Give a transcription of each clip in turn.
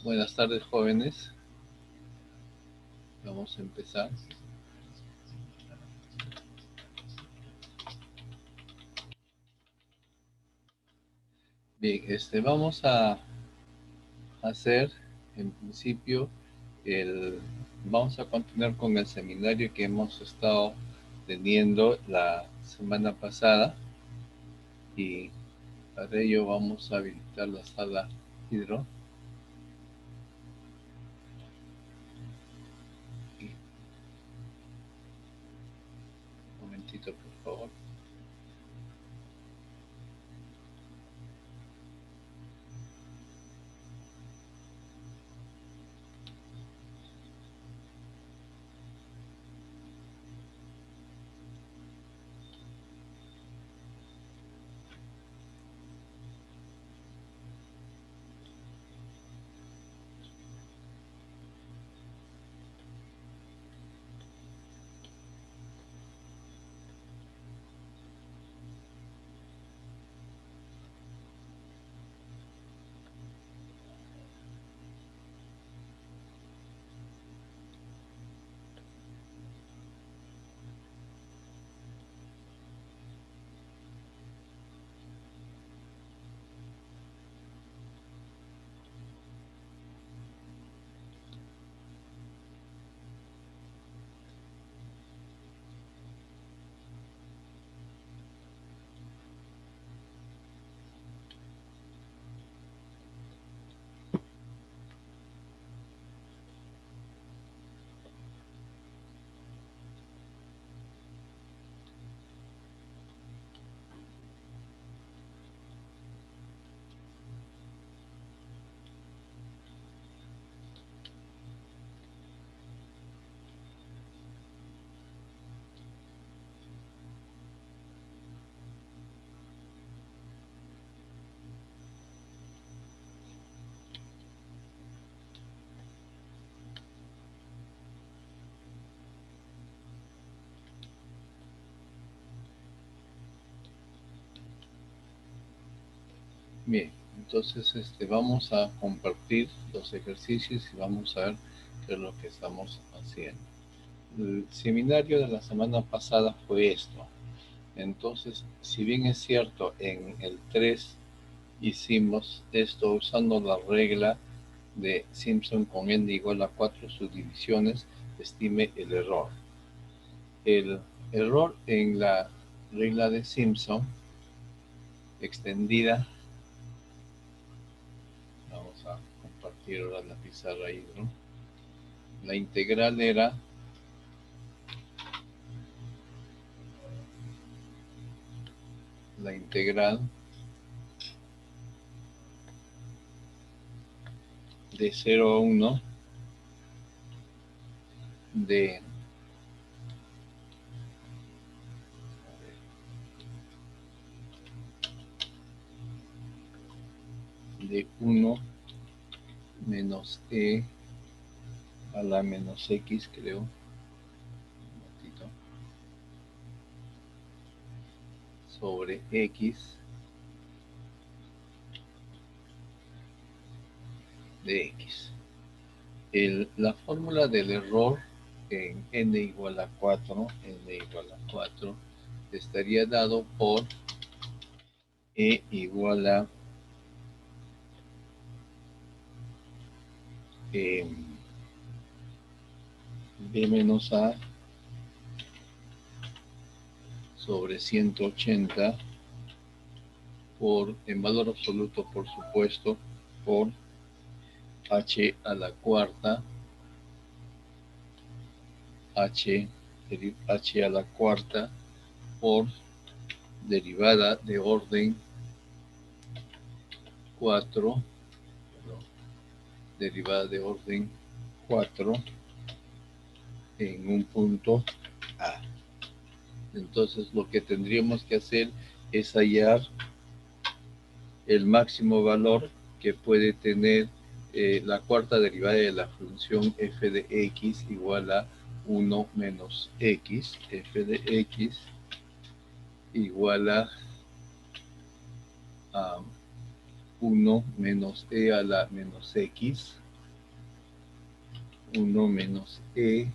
Buenas tardes, jóvenes. Vamos a empezar. Bien, vamos a hacer, en principio, vamos a continuar con el seminario que hemos estado teniendo la semana pasada y para ello vamos a habilitar la sala Hidro. Un momentito, por favor. Bien, entonces vamos a compartir los ejercicios y vamos a ver qué es lo que estamos haciendo. El seminario de la semana pasada fue esto. Entonces, si bien es cierto, en el 3 hicimos esto usando la regla de Simpson con n igual a 4 subdivisiones, estime el error. El error en la regla de Simpson extendida, vamos a compartir ahora la pizarra ahí, ¿no? La integral era la integral de 0 a 1 de de 1 menos e a la menos x, creo. Un momentito. Sobre x de x. La fórmula del error en n igual a 4, n igual a 4, estaría dado por e igual a b menos a sobre 180 por, en valor absoluto, por supuesto, por h a la cuarta, h a la cuarta por derivada de orden 4, derivada de orden 4 en un punto A. Entonces lo que tendríamos que hacer es hallar el máximo valor que puede tener la cuarta derivada de la función f de x igual a 1 menos x, f de x igual a 1 menos e a la menos x 1 menos e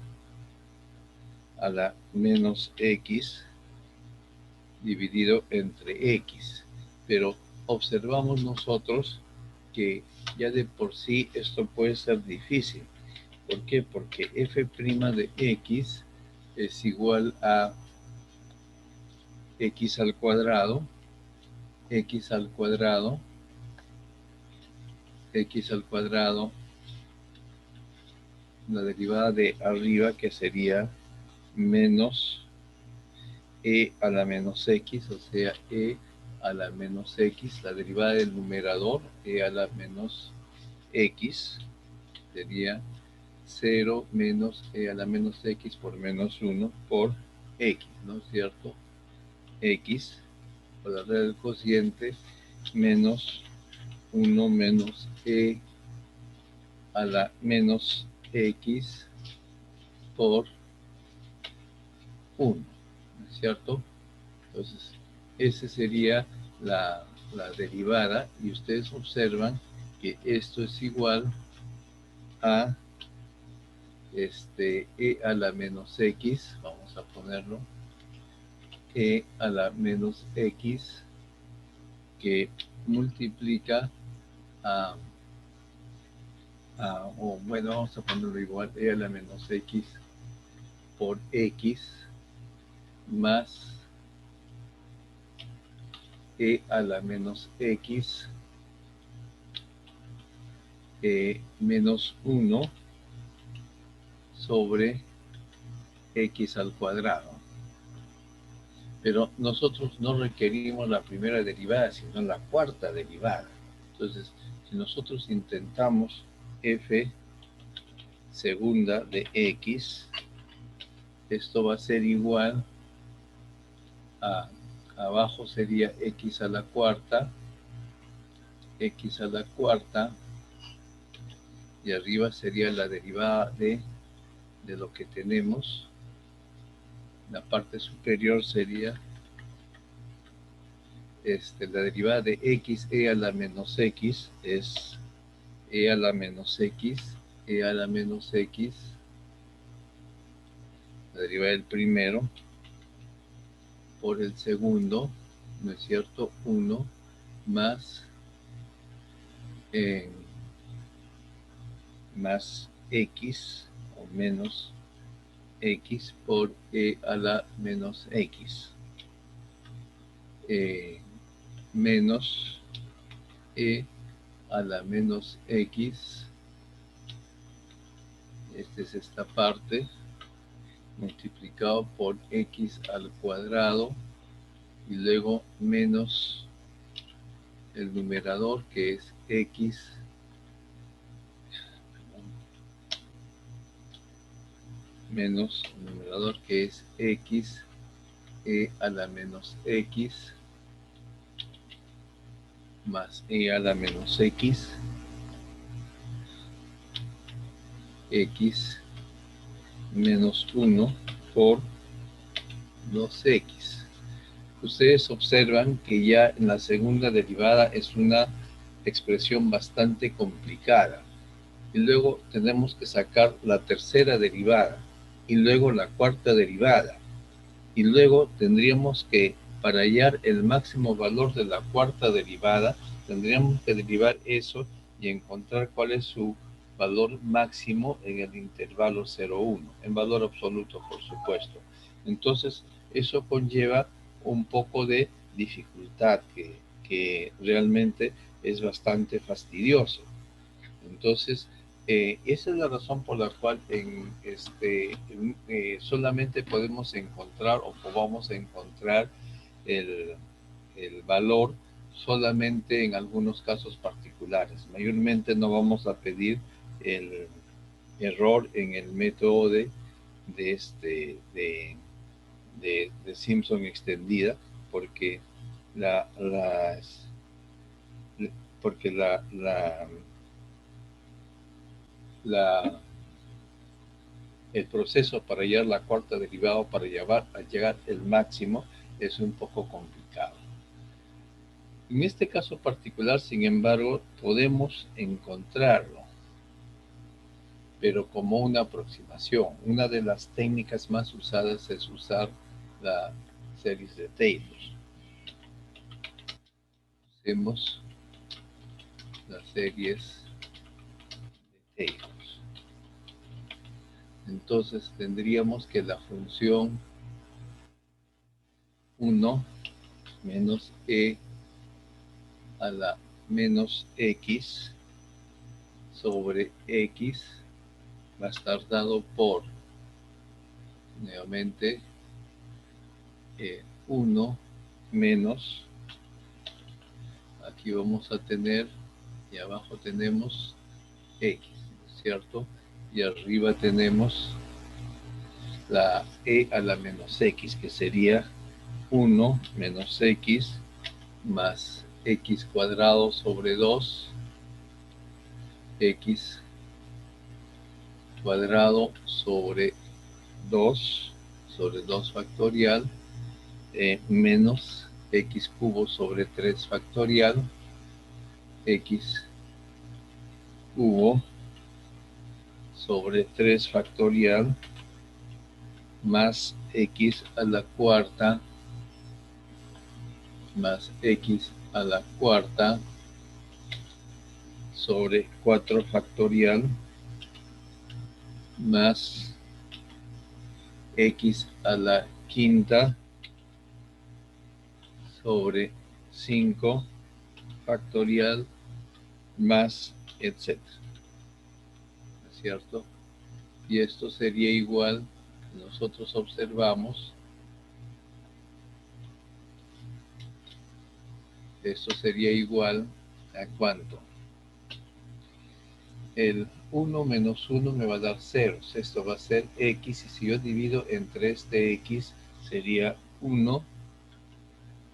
a la menos x dividido entre x. Pero observamos nosotros que ya de por sí esto puede ser difícil. ¿Por qué? Porque f' de x es igual a x al cuadrado, x al cuadrado, x al cuadrado, la derivada de arriba que sería menos e a la menos x, o sea, e a la menos x, la derivada del numerador, e a la menos x, sería 0 menos e a la menos x por menos 1 por x, ¿no es cierto? X, por la regla del cociente, menos 1 menos e a la menos x por 1, ¿no es cierto? Entonces, esa sería la derivada, y ustedes observan que esto es igual a e a la menos x, vamos a ponerlo, e a la menos x, que multiplica o bueno, vamos a ponerlo igual, e a la menos x por x más e a la menos x menos 1 sobre x al cuadrado. Pero nosotros no requerimos la primera derivada, sino la cuarta derivada. Entonces, si nosotros intentamos f segunda de x, esto va a ser igual a, abajo sería x a la cuarta, y arriba sería la derivada de lo que tenemos. La parte superior sería la derivada de x e a la menos x, es e a la menos x, e a la menos x, la derivada del primero, por el segundo, ¿no es cierto? 1 más, más x o menos x por e a la menos x, menos e a la menos x, esta es esta parte, multiplicado por x al cuadrado, y luego menos el numerador, que es x, menos el numerador, que es x e a la menos x más e a la menos x, x menos 1 por 2x. Ustedes observan que ya en la segunda derivada es una expresión bastante complicada. Y luego tenemos que sacar la tercera derivada, y luego la cuarta derivada. Y luego tendríamos que, para hallar el máximo valor de la cuarta derivada, tendríamos que derivar eso y encontrar cuál es su valor máximo en el intervalo 0,1, en valor absoluto, por supuesto. Entonces, eso conlleva un poco de dificultad que realmente es bastante fastidioso. Entonces, esa es la razón por la cual solamente podemos encontrar o vamos a encontrar el valor solamente en algunos casos particulares. Mayormente no vamos a pedir el error en el método de Simpson extendida, porque el proceso para hallar la cuarta derivada, para llegar al máximo, es un poco complicado. En este caso particular, sin embargo, podemos encontrarlo. pero como una aproximación. Una de las técnicas más usadas es usar la series de Taylor. Hacemos las series de Taylor. Entonces tendríamos que la función 1 menos e a la menos x sobre x va a estar dado por, nuevamente, 1 menos, aquí vamos a tener, y abajo tenemos x, ¿cierto? Y arriba tenemos la e a la menos x, que sería 1 menos x más x cuadrado sobre 2, x cuadrado sobre 2 factorial, menos x cubo sobre 3 factorial, x cubo sobre 3 factorial, más x a la cuarta, más x a la cuarta sobre 4 factorial, más x a la quinta sobre 5 factorial, más etcétera, ¿no es cierto? Y esto sería igual, nosotros observamos, esto sería igual a ¿cuánto? El 1 menos 1 me va a dar 0, esto va a ser x, y si yo divido entre este x, sería 1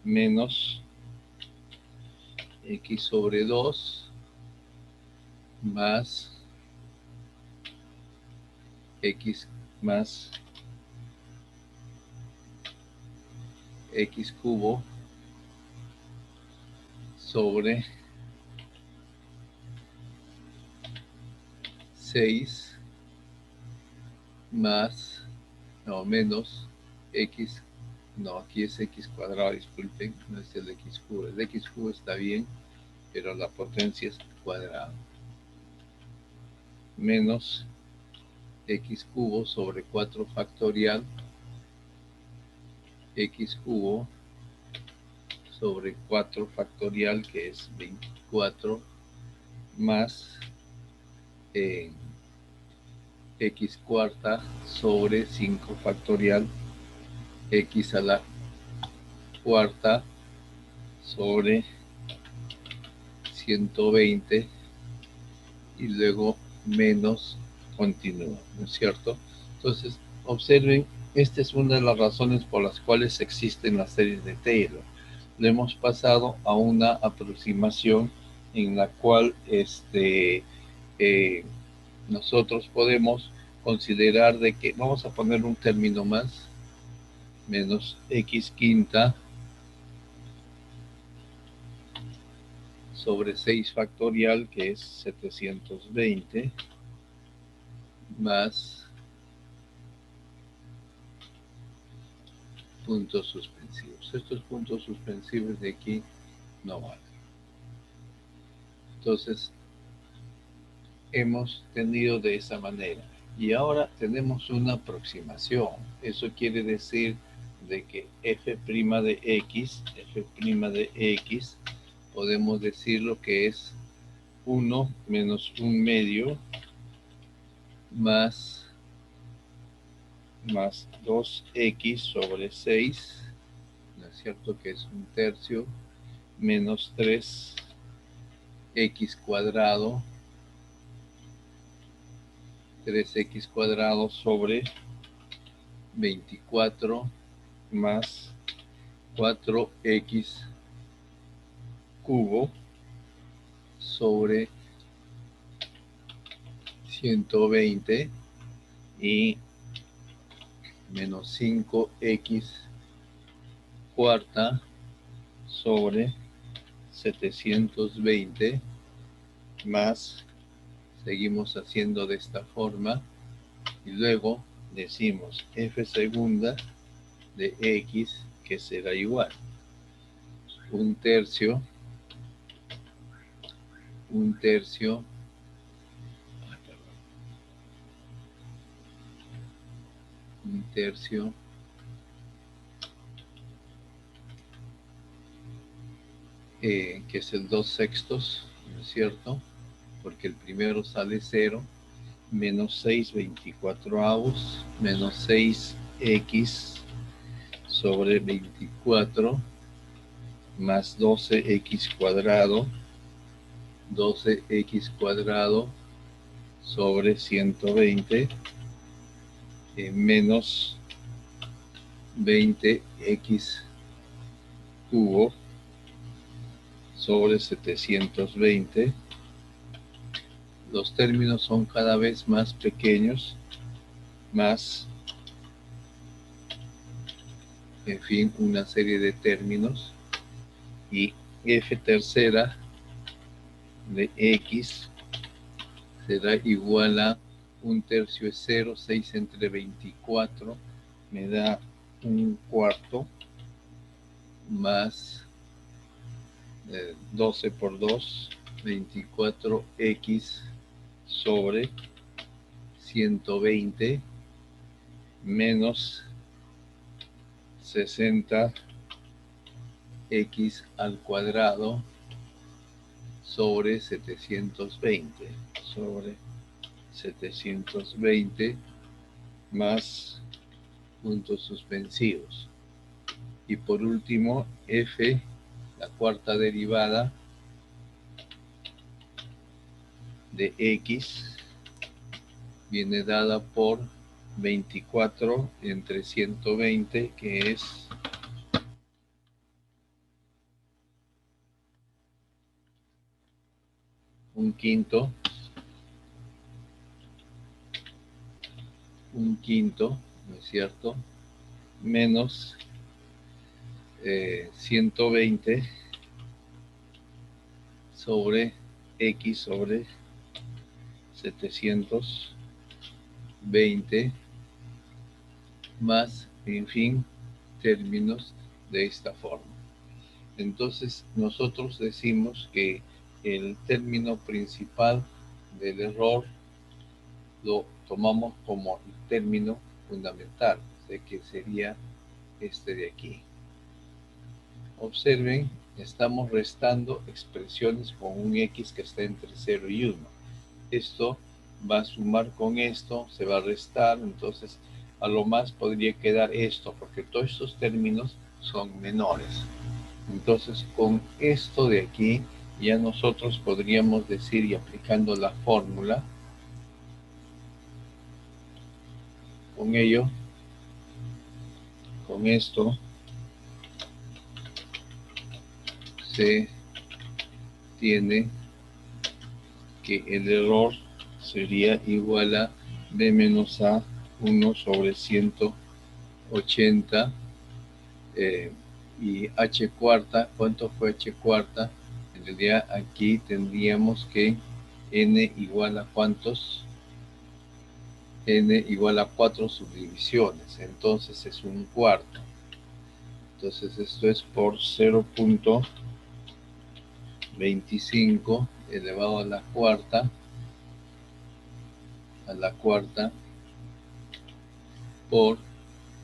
menos x sobre 2 más x más x cubo sobre 6 más, no, menos x, no, aquí es x cuadrado, disculpen, no es el x cubo. El x cubo está bien, pero la potencia es cuadrado. Menos x cubo sobre 4 factorial, x cubo sobre 4 factorial, que es 24, más x cuarta sobre 5 factorial, x a la cuarta sobre 120, y luego menos continúa, ¿no es cierto? Entonces, observen, esta es una de las razones por las cuales existen las series de Taylor. Le hemos pasado a una aproximación en la cual nosotros podemos considerar de que, vamos a poner un término más, menos x quinta sobre 6 factorial, que es 720, más puntos suspensivos. Estos puntos suspensivos de aquí no valen. Entonces, hemos tenido de esa manera. Y ahora tenemos una aproximación. Eso quiere decir de que f' de x, podemos decir lo que es 1 menos 1 medio más 2x sobre 6, ¿no es cierto? Que es 1/3, menos 3x cuadrado, 3x cuadrado sobre 24 más 4x cubo sobre 120 y menos 5x cuarta sobre 720 más Seguimos haciendo de esta forma y luego decimos f segunda de x, que será igual 1/3, 1/3, 1/3, que es el 2/6, ¿no es cierto? Porque el primero sale 0, menos 6/24, menos 6x sobre 24, más 12x cuadrado, 12x cuadrado sobre 120, menos 20x cubo sobre 720. Los términos son cada vez más pequeños, más, en fin, una serie de términos, y f tercera de x será igual a 1/3 es 0, 6 entre 24 me da 1/4, más 12 por 2, 24x sobre 120, menos 60x al cuadrado sobre 720, más puntos suspensivos. Y por último, f, la cuarta derivada de x, viene dada por 24 entre 120, que es 1/5, 1/5, ¿no es cierto? Menos 120 sobre x sobre 720, más, en fin, términos de esta forma. Entonces, nosotros decimos que el término principal del error lo tomamos como el término fundamental, de que sería este de aquí. Observen, estamos restando expresiones con un x que está entre 0 y 1. Esto va a sumar con esto, se va a restar, entonces a lo más podría quedar esto, porque todos estos términos son menores. Entonces, con esto de aquí, ya nosotros podríamos decir, y aplicando la fórmula, con ello, con esto, se tiene que el error sería igual a b menos a 1 sobre 180, y h cuarta, ¿cuánto fue h cuarta? En realidad aquí tendríamos que n igual a ¿cuántos? N igual a 4 subdivisiones, entonces es 1/4. Entonces esto es por 0.25 elevado a la cuarta por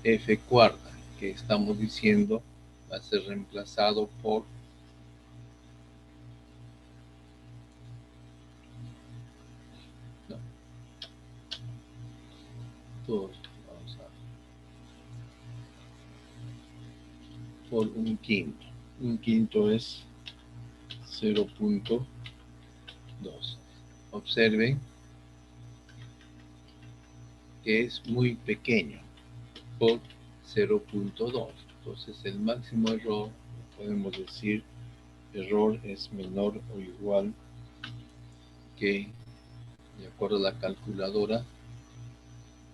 f cuarta, que estamos diciendo va a ser reemplazado por por 1/5. 1/5 es 0.2. Observen que es muy pequeño por 0.2. Entonces el máximo error, podemos decir, error es menor o igual que, de acuerdo a la calculadora,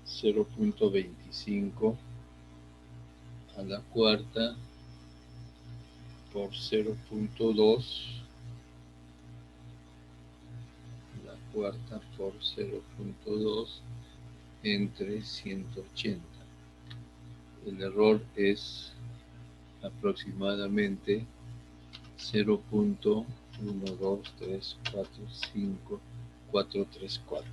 0.25 a la cuarta por 0.2 a la cuarta por 0.2 entre 180. El error es aproximadamente 0.1234534.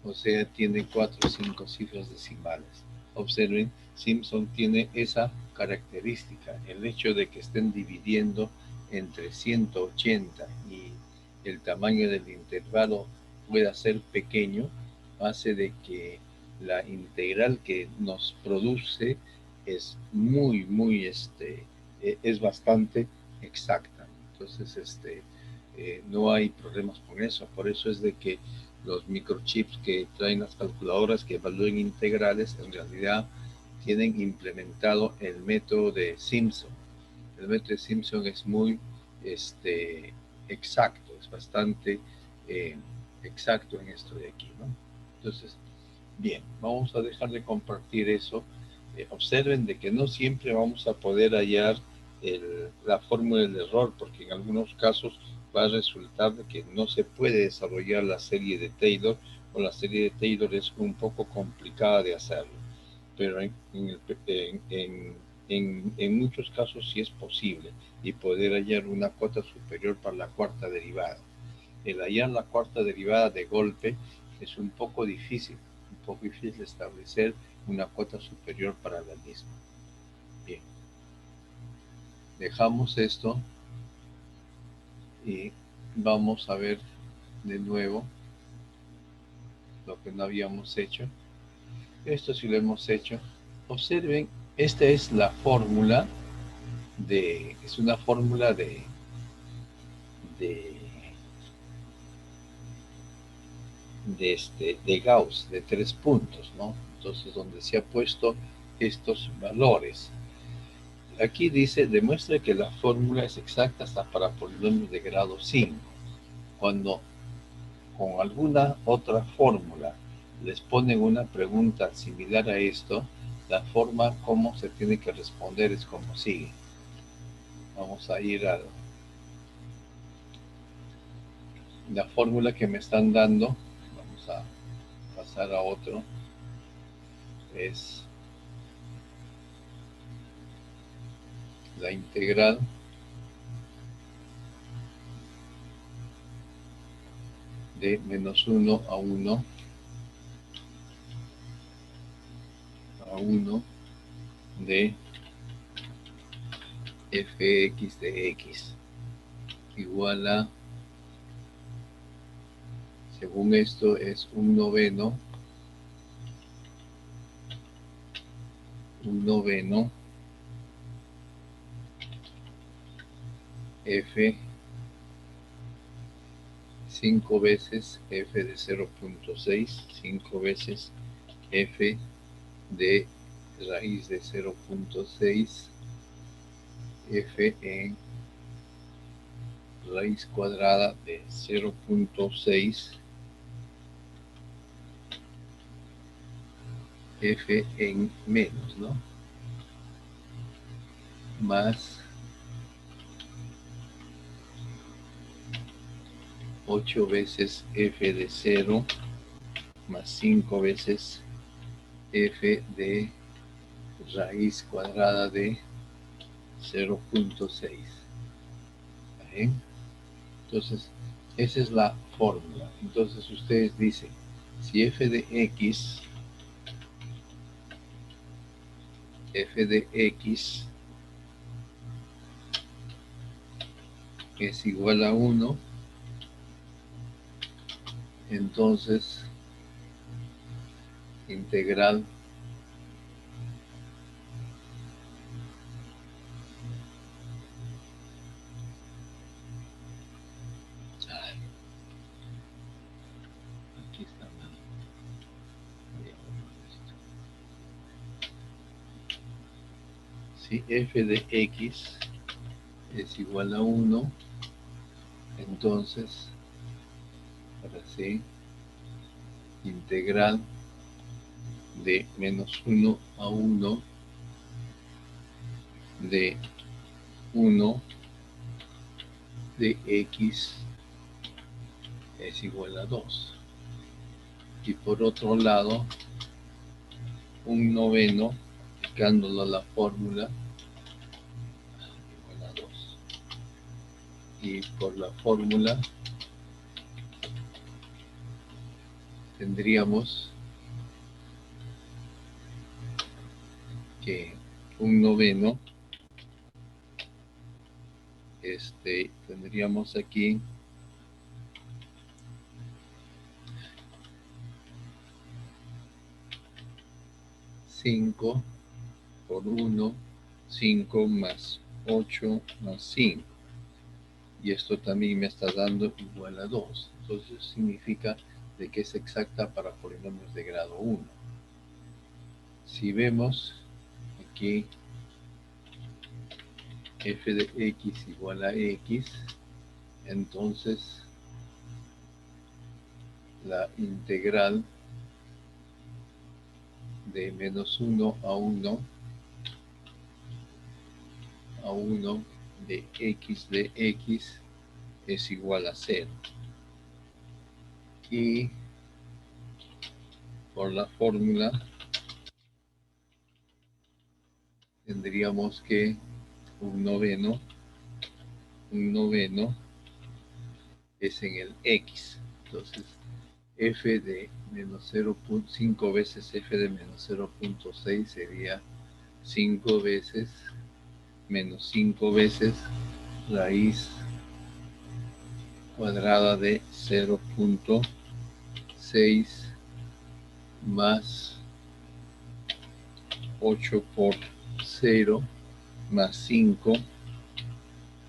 O sea, tiene 4 o 5 cifras decimales. Observen, Simpson tiene esa característica, el hecho de que estén dividiendo entre 180 y el tamaño del intervalo pueda ser pequeño, hace de que la integral que nos produce es es bastante exacta. Entonces, no hay problemas con eso. Por eso es de que los microchips que traen las calculadoras que evalúen integrales en realidad tienen implementado el método de Simpson. El método de Simpson es muy exacto, es bastante exacto en esto de aquí, ¿no? Entonces, bien, vamos a dejar de compartir eso. Observen de que no siempre vamos a poder hallar la fórmula del error, porque en algunos casos va a resultar de que no se puede desarrollar la serie de Taylor, o la serie de Taylor es un poco complicada de hacerlo, pero en muchos casos sí es posible, y poder hallar una cuota superior para la cuarta derivada. El hallar la cuarta derivada de golpe es un poco difícil establecer una cuota superior para la misma. Bien, dejamos esto y vamos a ver de nuevo lo que no habíamos hecho. Esto sí lo hemos hecho. Observen, esta es la fórmula es una fórmula de Gauss, de 3 puntos, ¿no? Entonces, donde se ha puesto estos valores. Aquí dice, demuestra que la fórmula es exacta hasta para polinomios de grado 5. Cuando con alguna otra fórmula les ponen una pregunta similar a esto, la forma como se tiene que responder es como sigue. Vamos a ir a la fórmula que me están dando. Vamos a pasar a otro. Es la integral de menos 1 a 1 de fx de x igual a, según esto, es un noveno f 5 veces f de 0.6, 5 veces f de raíz de 0.6, f en raíz cuadrada de 0.6, f en menos, ¿no? Más 8 veces f de 0 más 5 veces f de raíz cuadrada de 0.6. Entonces, esa es la fórmula. Entonces, ustedes dicen, si f de x es igual a 1, entonces integral aquí está mal. Si f de x es igual a 1, entonces, ahora sí, integral de menos 1 a 1 de 1 de x es igual a 2. Y por otro lado, un noveno, aplicándolo a la fórmula, igual a 2. Y por la fórmula tendríamos que un noveno, tendríamos aquí 5 por 1, 5 más 8 más 5. Y esto también me está dando igual a 2. Entonces significa de que es exacta para polinomios de grado 1. Si vemos aquí f de x igual a x, entonces la integral de menos 1 a 1 de x es igual a 0. Y por la fórmula tendríamos que un noveno es en el x. Entonces f de menos 0.5 veces f de menos 0.6 sería 5 veces menos 5 veces raíz cuadrada de 0.6 más 8 por 0 más 5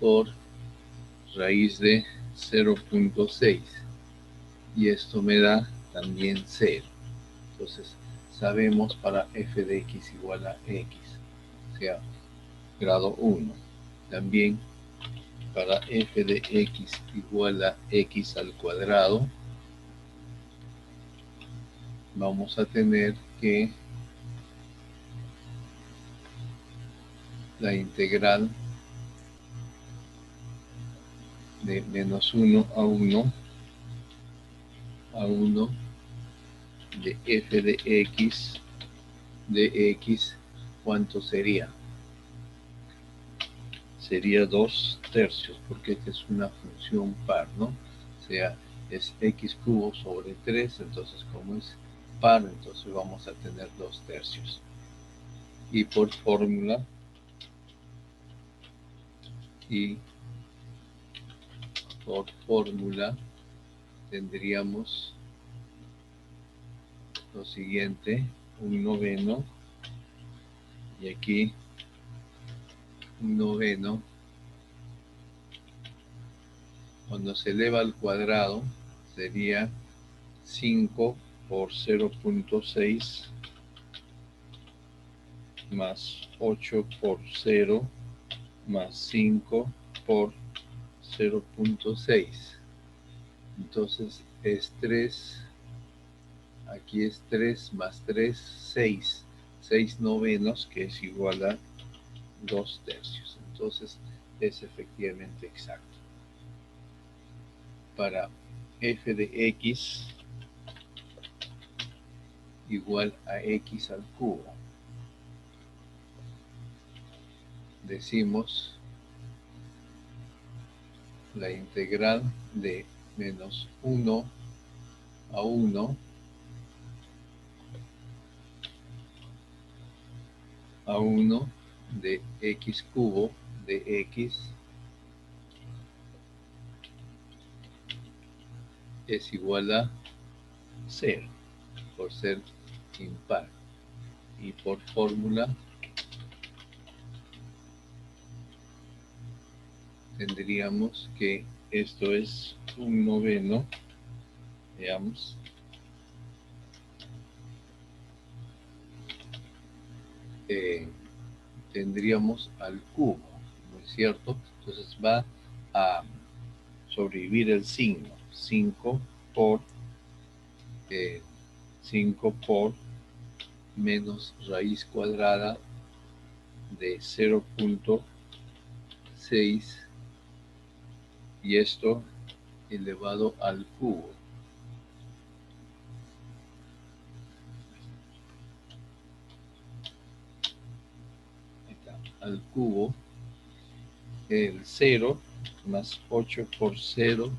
por raíz de 0.6. Y esto me da también 0. Entonces sabemos para f de x igual a x, o sea, grado 1. También para f de x igual a x al cuadrado, vamos a tener que la integral de menos 1 a 1 de f de x, ¿cuánto sería? Sería 2 tercios, porque esta es una función par, ¿no? O sea, es x cubo sobre 3, entonces como es par, entonces vamos a tener 2 tercios. Y por fórmula, tendríamos lo siguiente, un noveno, y aquí un noveno, cuando se eleva al cuadrado, sería 5 por 0.6 más 8 por 0 más 5 por 0.6. Entonces es 3, aquí es 3 más 3, 6. 6 novenos, que es igual a 2 tercios. Entonces es efectivamente exacto. Para f de x igual a x al cubo, decimos la integral de menos 1 a 1 de x cubo de x es igual a 0 por ser impar. Y por fórmula tendríamos que esto es un noveno, veamos, tendríamos al cubo, ¿no es cierto? Entonces va a sobrevivir el signo, 5 por menos raíz cuadrada de 0.6, y esto elevado al cubo. Ahí está, al cubo, el 0 más 8 por 0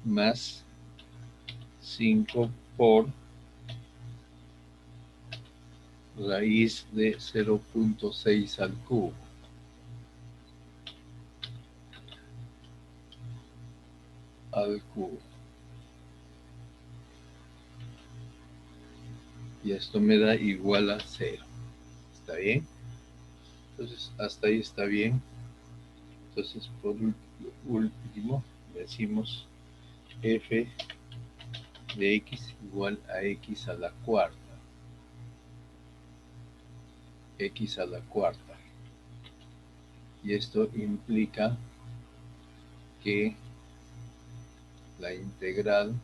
más 5 por raíz de 0.6 al cubo. Al cubo. Y esto me da igual a 0. ¿Está bien? Entonces, hasta ahí está bien. Entonces, por último, decimos f de x igual a x a la cuarta. X a la cuarta. Y esto implica que la integral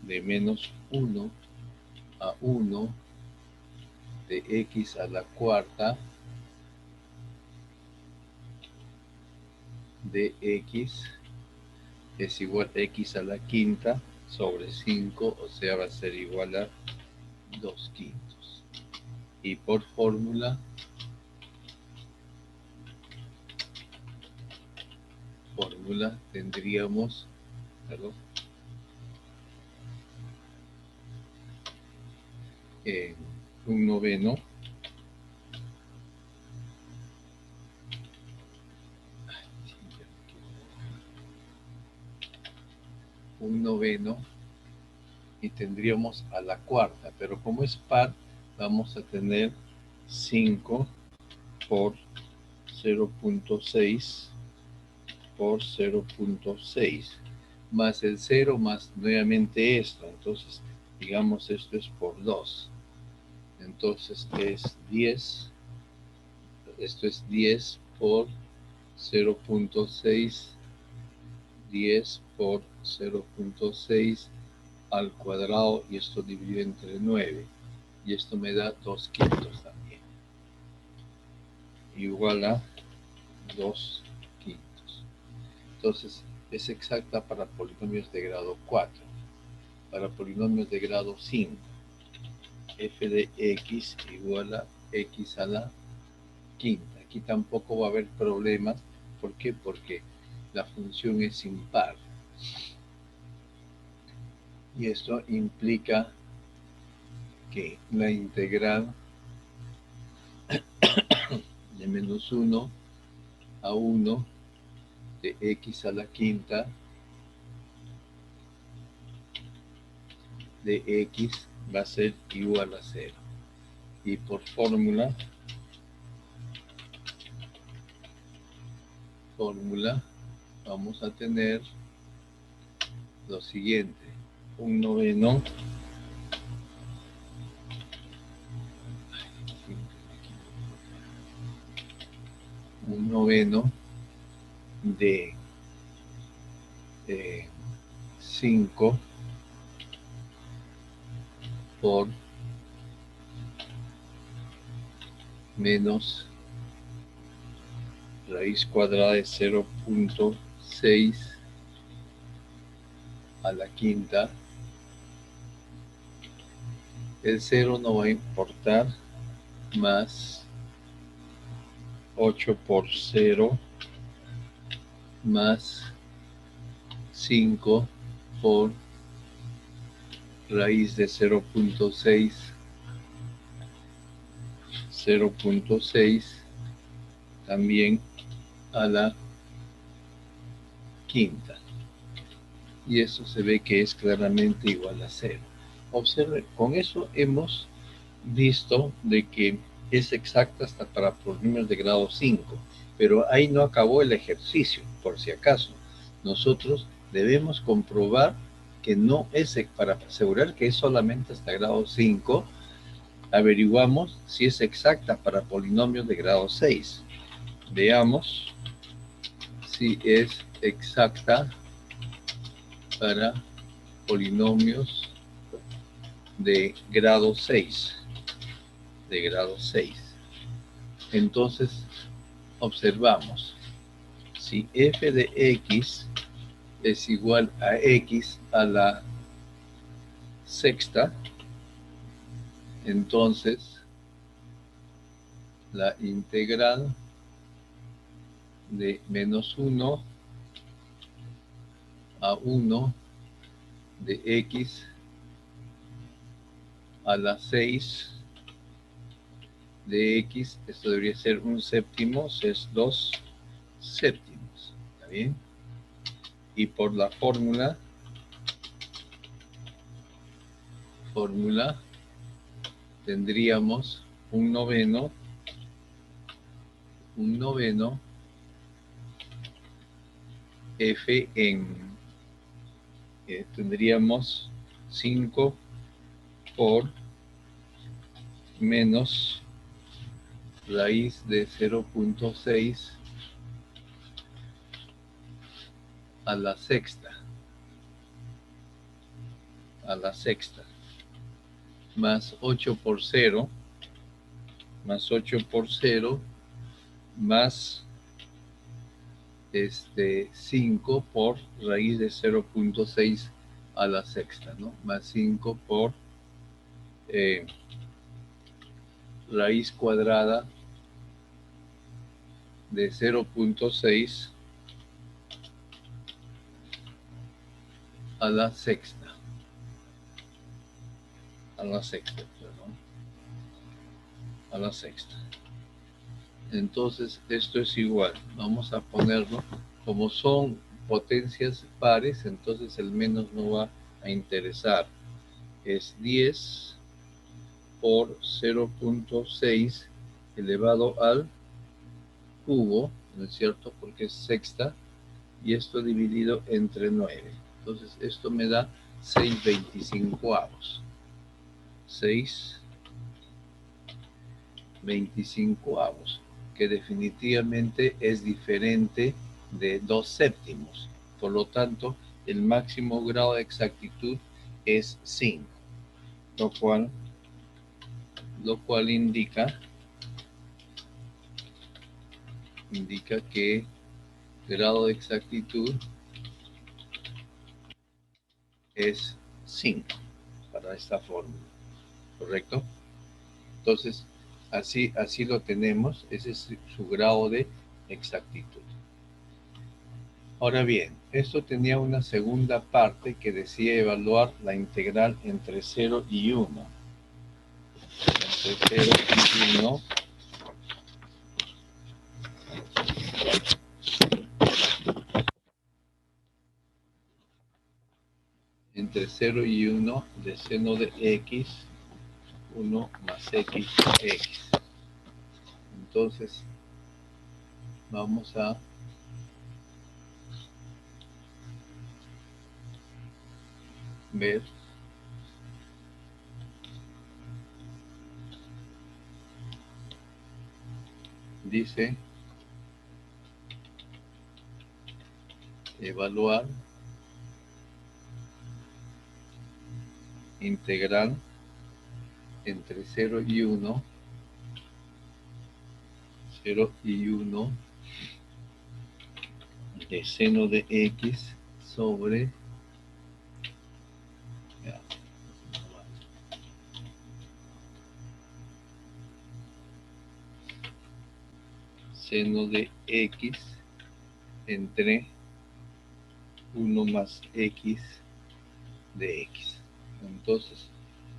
de menos 1 a 1 de x a la cuarta de x es igual a x a la quinta sobre 5, o sea, va a ser igual a 2 quintos. Y por fórmula tendríamos, perdón, un noveno y tendríamos a la cuarta, pero como es par vamos a tener 5 por 0.6 por 0.6 más el 0 más nuevamente esto, entonces digamos esto es por 2, entonces es 10, esto es 10 por 0.6, 10 por 0.6 al cuadrado, y esto dividido entre 9, y esto me da 2 quintos también, igual a 2 quintos. Entonces es exacta para polinomios de grado 4. Para polinomios de grado 5, f de x igual a x a la quinta. Aquí tampoco va a haber problemas. ¿Por qué? Porque la función es impar. Y esto implica que la integral de menos 1 a 1 de x a la quinta de x va a ser igual a 0. Y por fórmula vamos a tener lo siguiente: un noveno de 5 por menos raíz cuadrada de 0.6 a la quinta. El 0 no va a importar, más 8 por 0 más 5 por raíz de 0.6 también a la quinta, y eso se ve que es claramente igual a 0. Observen, con eso hemos visto de que es exacta hasta para polinomios de grado 5, pero ahí no acabó el ejercicio, por si acaso. Nosotros debemos comprobar que no es, para asegurar que es solamente hasta grado 5, averiguamos si es exacta para polinomios de grado 6. Veamos si es exacta para polinomios de grado 6. Entonces, observamos. si f de x es igual a x a la sexta, entonces la integral de menos 1 a 1 de x a la 6 de x, esto debería ser un séptimo, es 2 séptimos, ¿está bien? Y por la fórmula tendríamos un noveno f en, tendríamos 5 por menos raíz de 0.6 a la sexta, más 8 por 0, más 5 por raíz de 0.6 a la sexta, ¿no? Más 5 por raíz cuadrada de 0.6 a la sexta. Entonces esto es igual, vamos a ponerlo, como son potencias pares, entonces el menos no va a interesar. Es 10 por 0.6 elevado al cubo, ¿no es cierto? Porque es sexta, y esto dividido entre 9. Entonces esto me da 6/25. 6/25, que definitivamente es diferente de 2 séptimos. Por lo tanto, el máximo grado de exactitud es 5, lo cual indica que grado de exactitud es 5 para esta fórmula, ¿correcto? Entonces, así lo tenemos, ese es su grado de exactitud. Ahora bien, esto tenía una segunda parte que decía evaluar la integral entre 0 y 1. Entre 0 y 1. Entre 0 y 1 de seno de x, 1 más x. Entonces, vamos a ver dice evaluar integral entre 0 y 1 de seno de x sobre seno de x entre 1 más x de x. Entonces,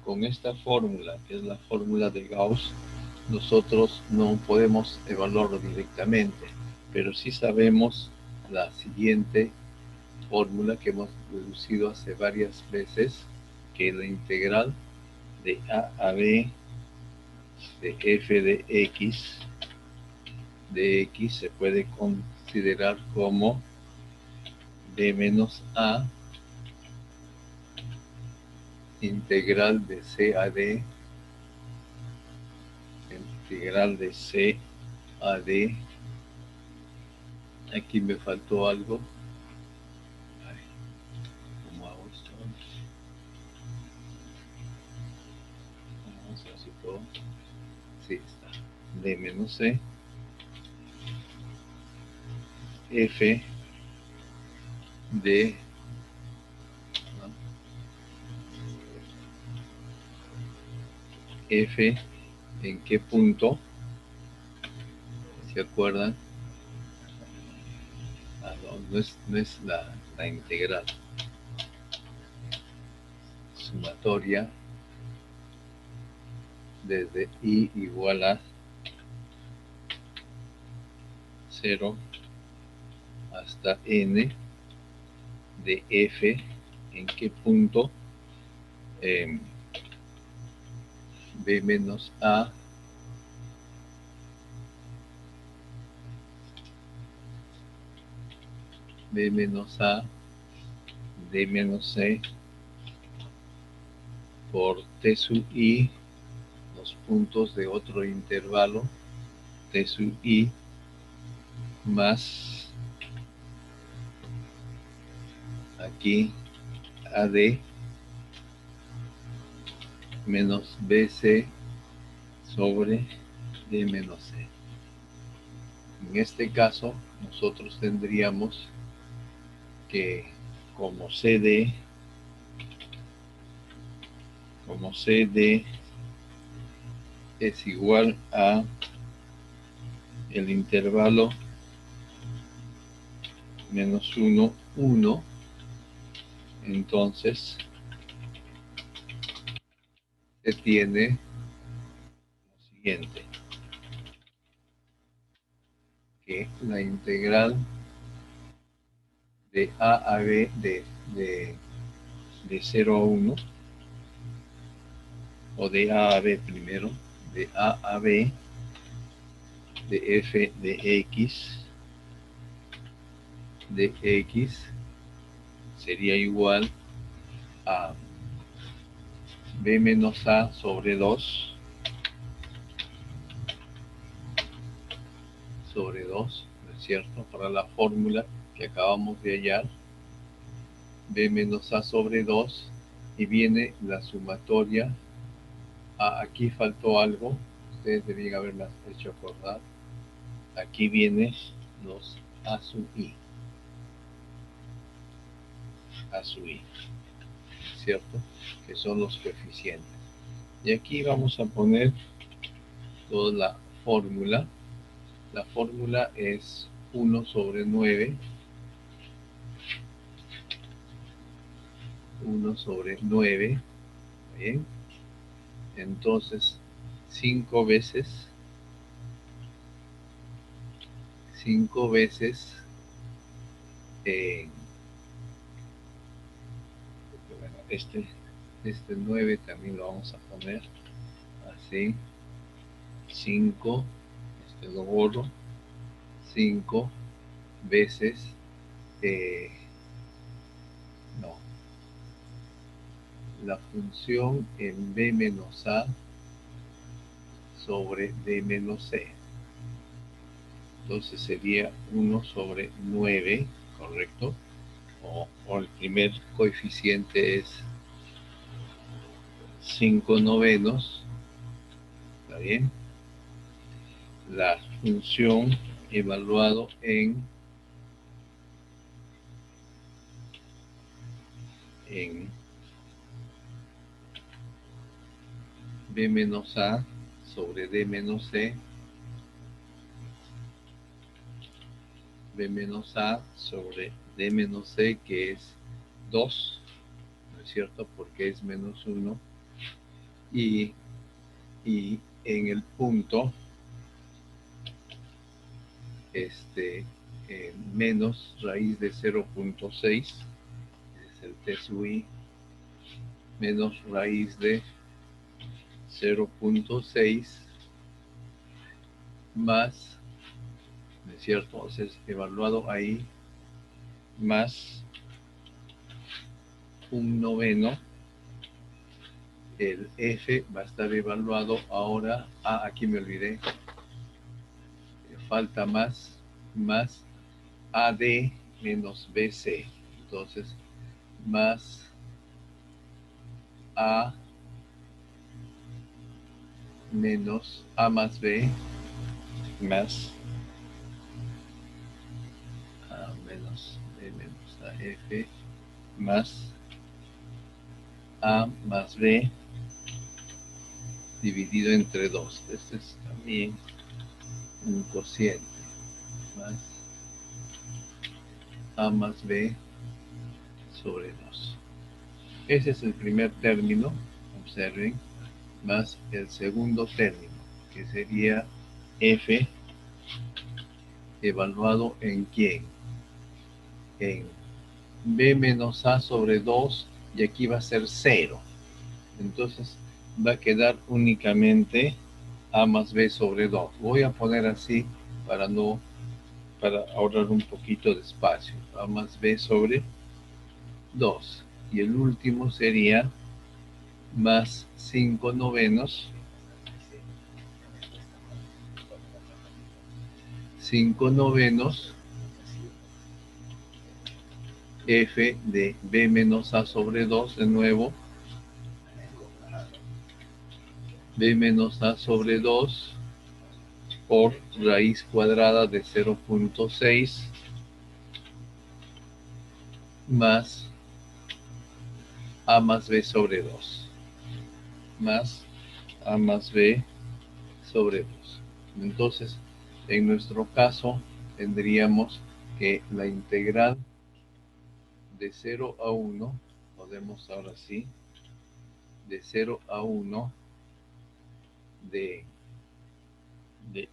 con esta fórmula, que es la fórmula de Gauss, nosotros no podemos evaluarlo directamente, pero sí sabemos la siguiente fórmula que hemos deducido hace varias veces, que la integral de a b de f de x se puede considerar como b menos a integral de c a d, aquí me faltó algo. ¿Cómo hago esto? Vamos a ver si puedo. Sí, está. D menos C f de, ¿no? F en qué punto, ¿se acuerdan? No es la integral. Sumatoria desde i igual a 0 hasta n de f en qué punto b menos a b menos a d menos c por t sub i, los puntos de otro intervalo, t sub i más aquí ad menos bc sobre d menos c. En este caso, nosotros tendríamos que como CD es igual a el intervalo menos 1, 1, entonces se tiene lo siguiente, que la integral de a a b de 0 a 1, o de a a b primero, de a a b de f de x sería igual a b menos a sobre 2 sobre 2, ¿no es cierto? Para la fórmula que acabamos de hallar, b menos a sobre 2, y viene la sumatoria. Aquí faltó algo, ustedes debían haberlas hecho acordar. Aquí viene los a sub i, ¿cierto? Que son los coeficientes. Y aquí vamos a poner toda la fórmula. La fórmula es 1 sobre 9, 1 sobre 9, ¿bien? Entonces, 5 veces bueno, este 9 también lo vamos a poner así, 5, lo borro, 5 veces, no, la función en b menos a sobre d menos c. Entonces sería 1 sobre 9, ¿correcto? O el primer coeficiente es 5 novenos, ¿está bien? La función evaluado en b menos a sobre d menos c, b menos a sobre d menos c, que es 2, ¿no es cierto? Porque es menos 1, y en el punto menos raíz de 0.6, es el t sub i, menos raíz de 0.6 más, ¿no es cierto? Entonces, evaluado ahí, más un noveno. El f va a estar evaluado ahora, aquí me olvidé, falta más AD menos BC, entonces más A menos A más B más F más A más B dividido entre 2. Este es también un cociente más A más B sobre 2. Ese es el primer término, observen, más el segundo término, que sería F evaluado en ¿quién? En B menos A sobre 2, y aquí va a ser 0. Entonces va a quedar únicamente A más B sobre 2. Voy a poner así para ahorrar un poquito de espacio. A más B sobre 2. Y el último sería más 5 novenos. 5 novenos F de B menos A sobre 2, de nuevo. B menos A sobre 2 por raíz cuadrada de 0.6 más A más B sobre 2. Más A más B sobre 2. Entonces, en nuestro caso, tendríamos que la integral de 0 a 1, podemos ahora sí, de 0 a 1 de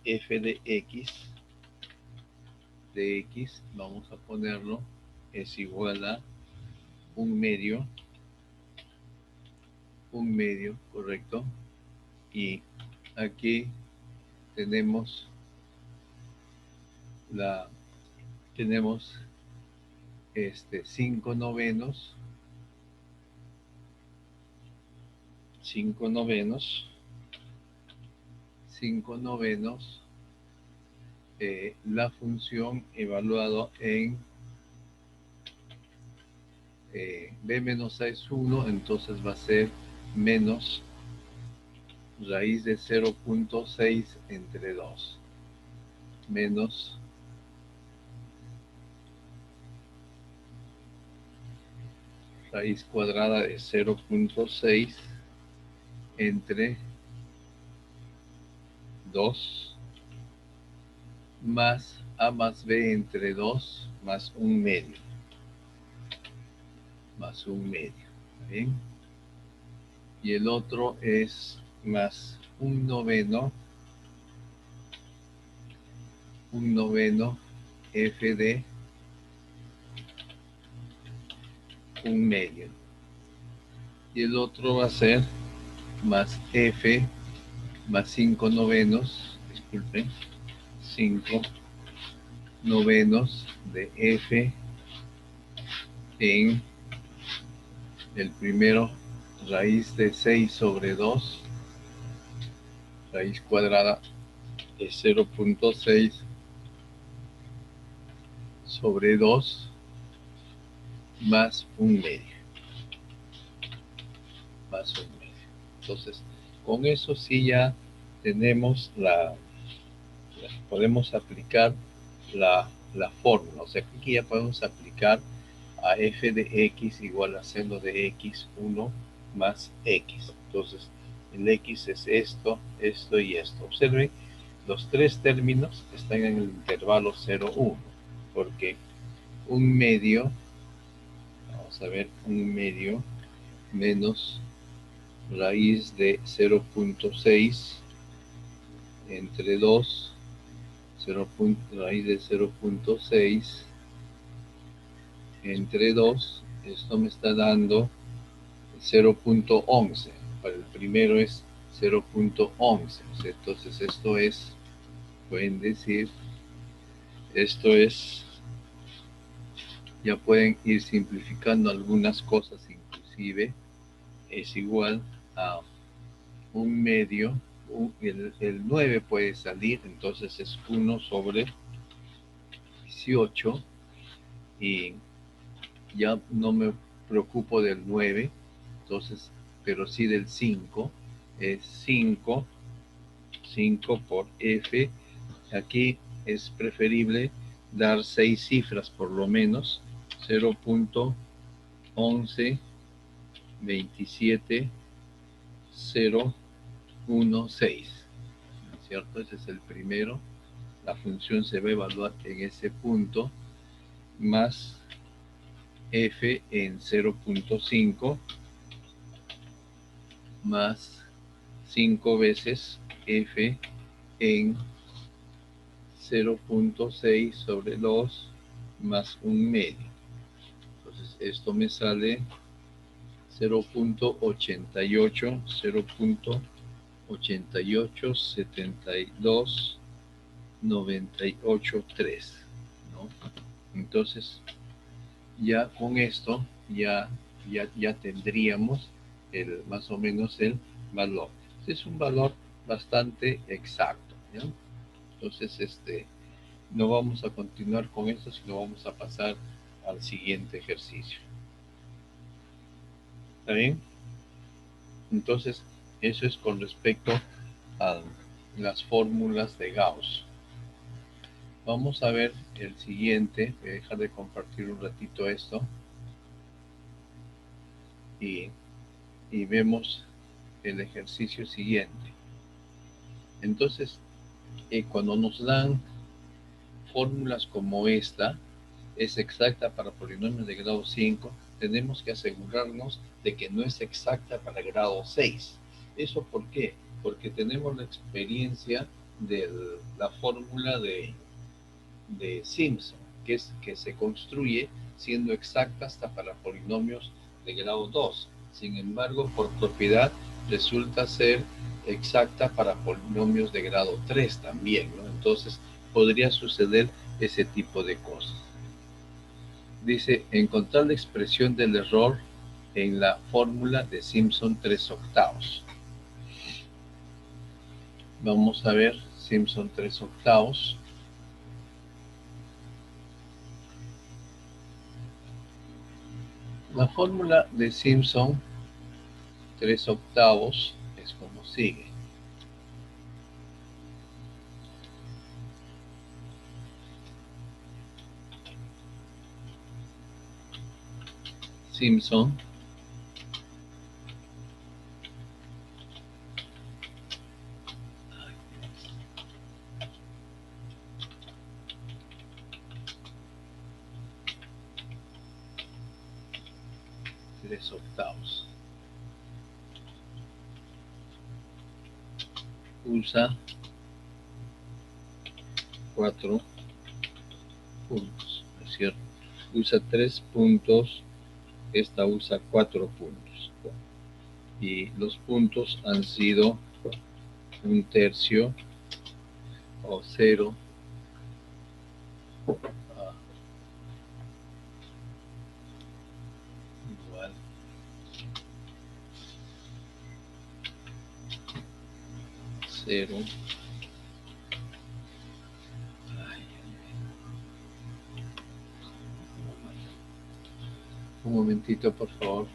f de x, vamos a ponerlo, es igual a un medio, correcto, y aquí tenemos 5 novenos, 5 novenos, la función evaluado en B menos A es 1, entonces va a ser menos raíz de 0.6 entre 2, menos raíz cuadrada de 0.6 entre 2 más A más B entre 2 más un medio. ¿Está bien? Y el otro es más un noveno F de un medio. Y el otro va a ser más F más 5 novenos, disculpen, 5 novenos de F en el primero, raíz de 6 sobre 2, raíz cuadrada de 0.6 sobre 2 más un medio. Entonces, con eso sí ya tenemos podemos aplicar la fórmula. O sea, aquí ya podemos aplicar a f de x igual a seno de x1 más x. Entonces, el x es esto y esto. Observen, los tres términos están en el intervalo 0, 1, porque un medio, vamos a ver, un medio menos raíz de 0.6 entre 2, raíz de 0.6 entre 2, esto me está dando 0.11. Para el primero es 0.11. Entonces esto es, pueden decir, esto es, ya pueden ir simplificando algunas cosas, inclusive es igual a un medio, el 9 puede salir, entonces es 1 sobre 18, y ya no me preocupo del 9, entonces, pero sí del 5, es 5 por f. Aquí es preferible dar 6 cifras por lo menos, 0.1127.016, ¿no es cierto? Ese es el primero. La función se va a evaluar en ese punto, más f en 0.5 más 5 veces f en 0.6 sobre 2 más un medio. Entonces esto me sale 0.88, 0.887298.3, ¿no? Entonces ya con esto ya tendríamos más o menos el valor. Es un valor bastante exacto, ¿ya? Entonces no vamos a continuar con esto, sino vamos a pasar al siguiente ejercicio. ¿Está bien? Entonces eso es con respecto a las fórmulas de Gauss. Vamos a ver el siguiente. Voy a dejar de compartir un ratito esto y vemos el ejercicio siguiente. Entonces, cuando nos dan fórmulas como esta, es exacta para polinomios de grado 5, tenemos que asegurarnos de que no es exacta para grado 6. ¿Eso por qué? Porque tenemos la experiencia de la fórmula de Simpson, que se construye siendo exacta hasta para polinomios de grado 2. Sin embargo, por propiedad, resulta ser exacta para polinomios de grado 3 también, ¿no? Entonces, podría suceder ese tipo de cosas. Dice, encontrar la expresión del error en la fórmula de Simpson 3/8. Vamos a ver Simpson 3/8. La fórmula de Simpson 3/8 es como sigue. Simpson 3/8 usa 4 puntos, ¿no es cierto? Usa 3 puntos, esta usa 4 puntos. Y los puntos han sido 1/3 o 0 igual 0. Un momentito, por favor.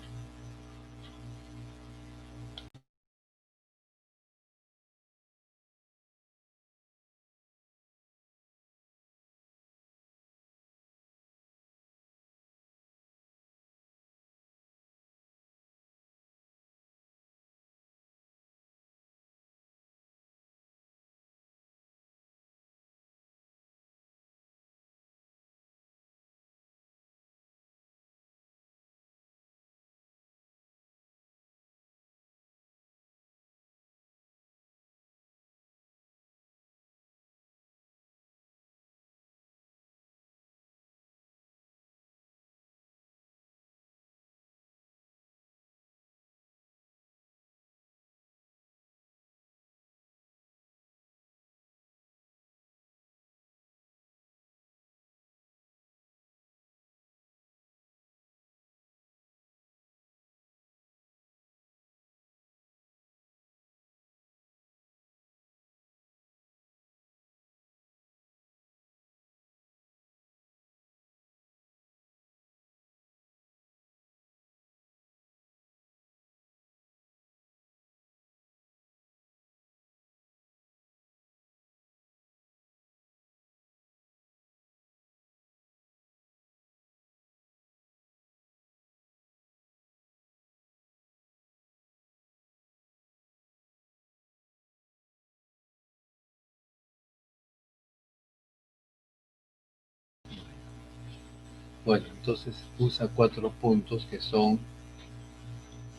Bueno, entonces usa 4 puntos que son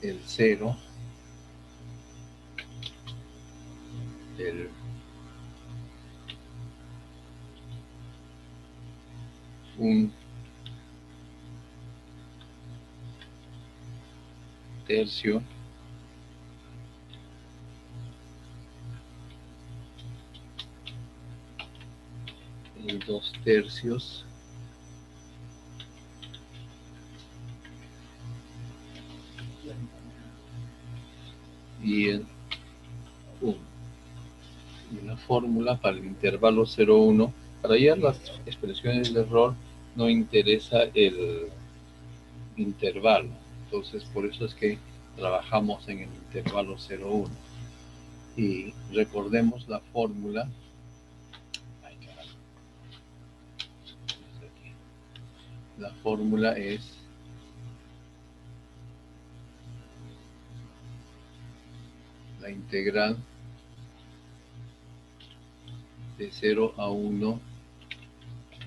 el 0, el 1/3, el 2/3 y el 1. Y la fórmula para el intervalo 0,1. Para hallar las expresiones de error no interesa el intervalo. Entonces, por eso es que trabajamos en el intervalo 0,1. Y recordemos la fórmula. La fórmula es la integral de 0 a 1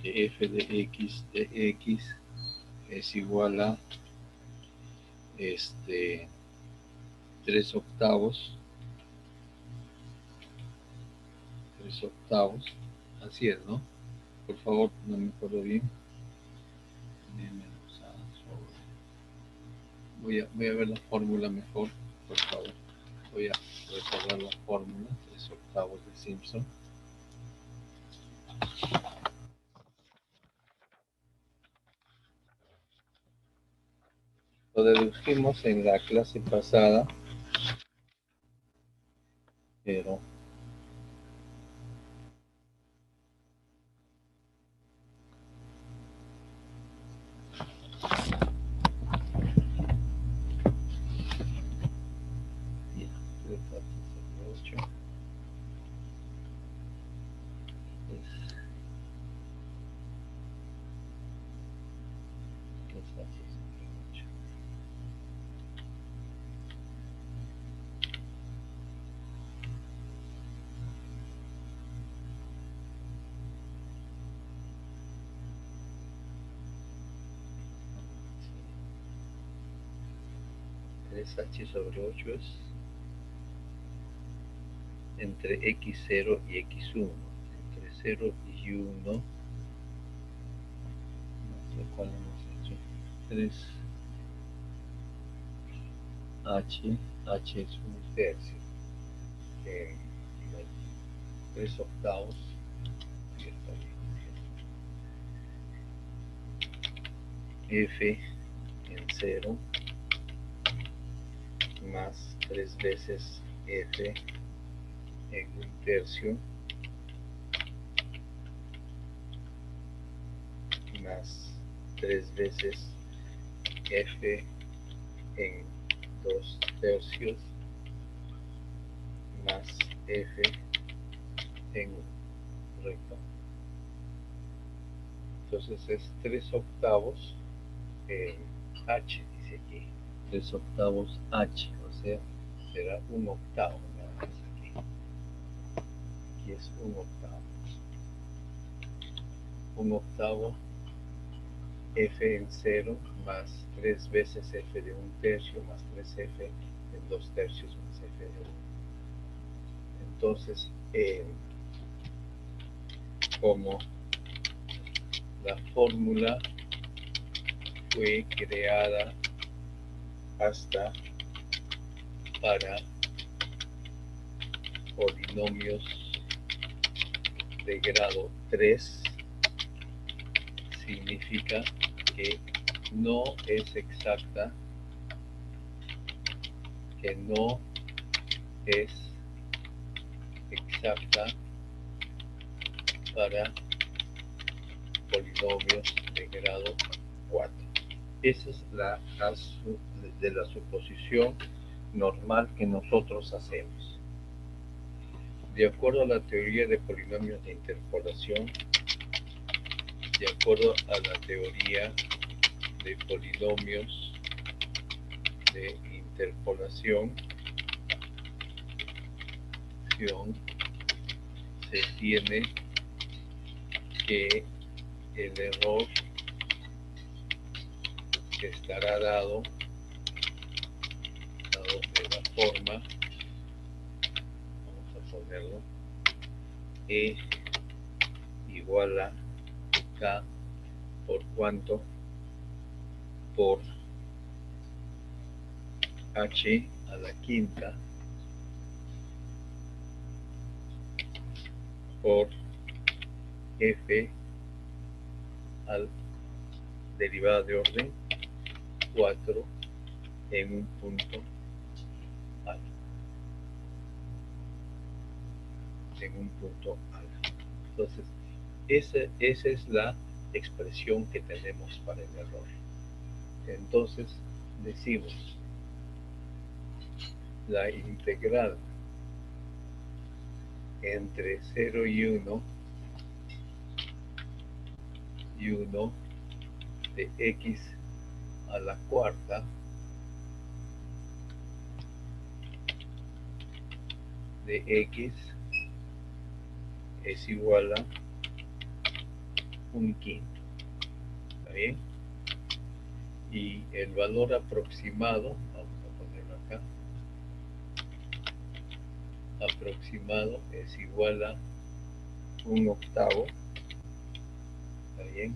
de f de x es igual a 3/8. Así es, ¿no? Por favor, no me acuerdo bien. Voy a ver la fórmula mejor, por favor. Voy a recordar la fórmula, 3/8 de Simpson. Lo dedujimos en la clase pasada, pero h sobre 8 es entre x0 y x1. Entre 0 y 1, ¿cuál hemos hecho? 3h, h es 1/3. 3/8. F en 0 más 3 veces f en 1/3 más 3 veces f en 2/3 más f en 1, ¿correcto? Entonces es 3/8 en h, dice aquí. 3/8 h, o sea, será 1/8, nada más aquí. Aquí es 1/8. 1/8 f en 0 más 3 veces f de 1/3 más 3f en 2/3 más f de 1. Entonces, como la fórmula fue creada hasta para polinomios de grado 3, significa que no es exacta, para polinomios de grado 4. Esa es la suposición normal que nosotros hacemos. De acuerdo a la teoría de polinomios de interpolación, de acuerdo a la teoría de polinomios de interpolación, se tiene que el error estará dado de la forma, vamos a ponerlo, E igual a K por cuánto por H a la quinta por F al derivada de orden 4 en un punto alfa. Entonces, esa es la expresión que tenemos para el error. Entonces, decimos la integral entre 0 y 1 de x a la cuarta de x es igual a un quinto. ¿Está bien? Y el valor aproximado, vamos a ponerlo acá, aproximado es igual a un octavo. ¿Está bien?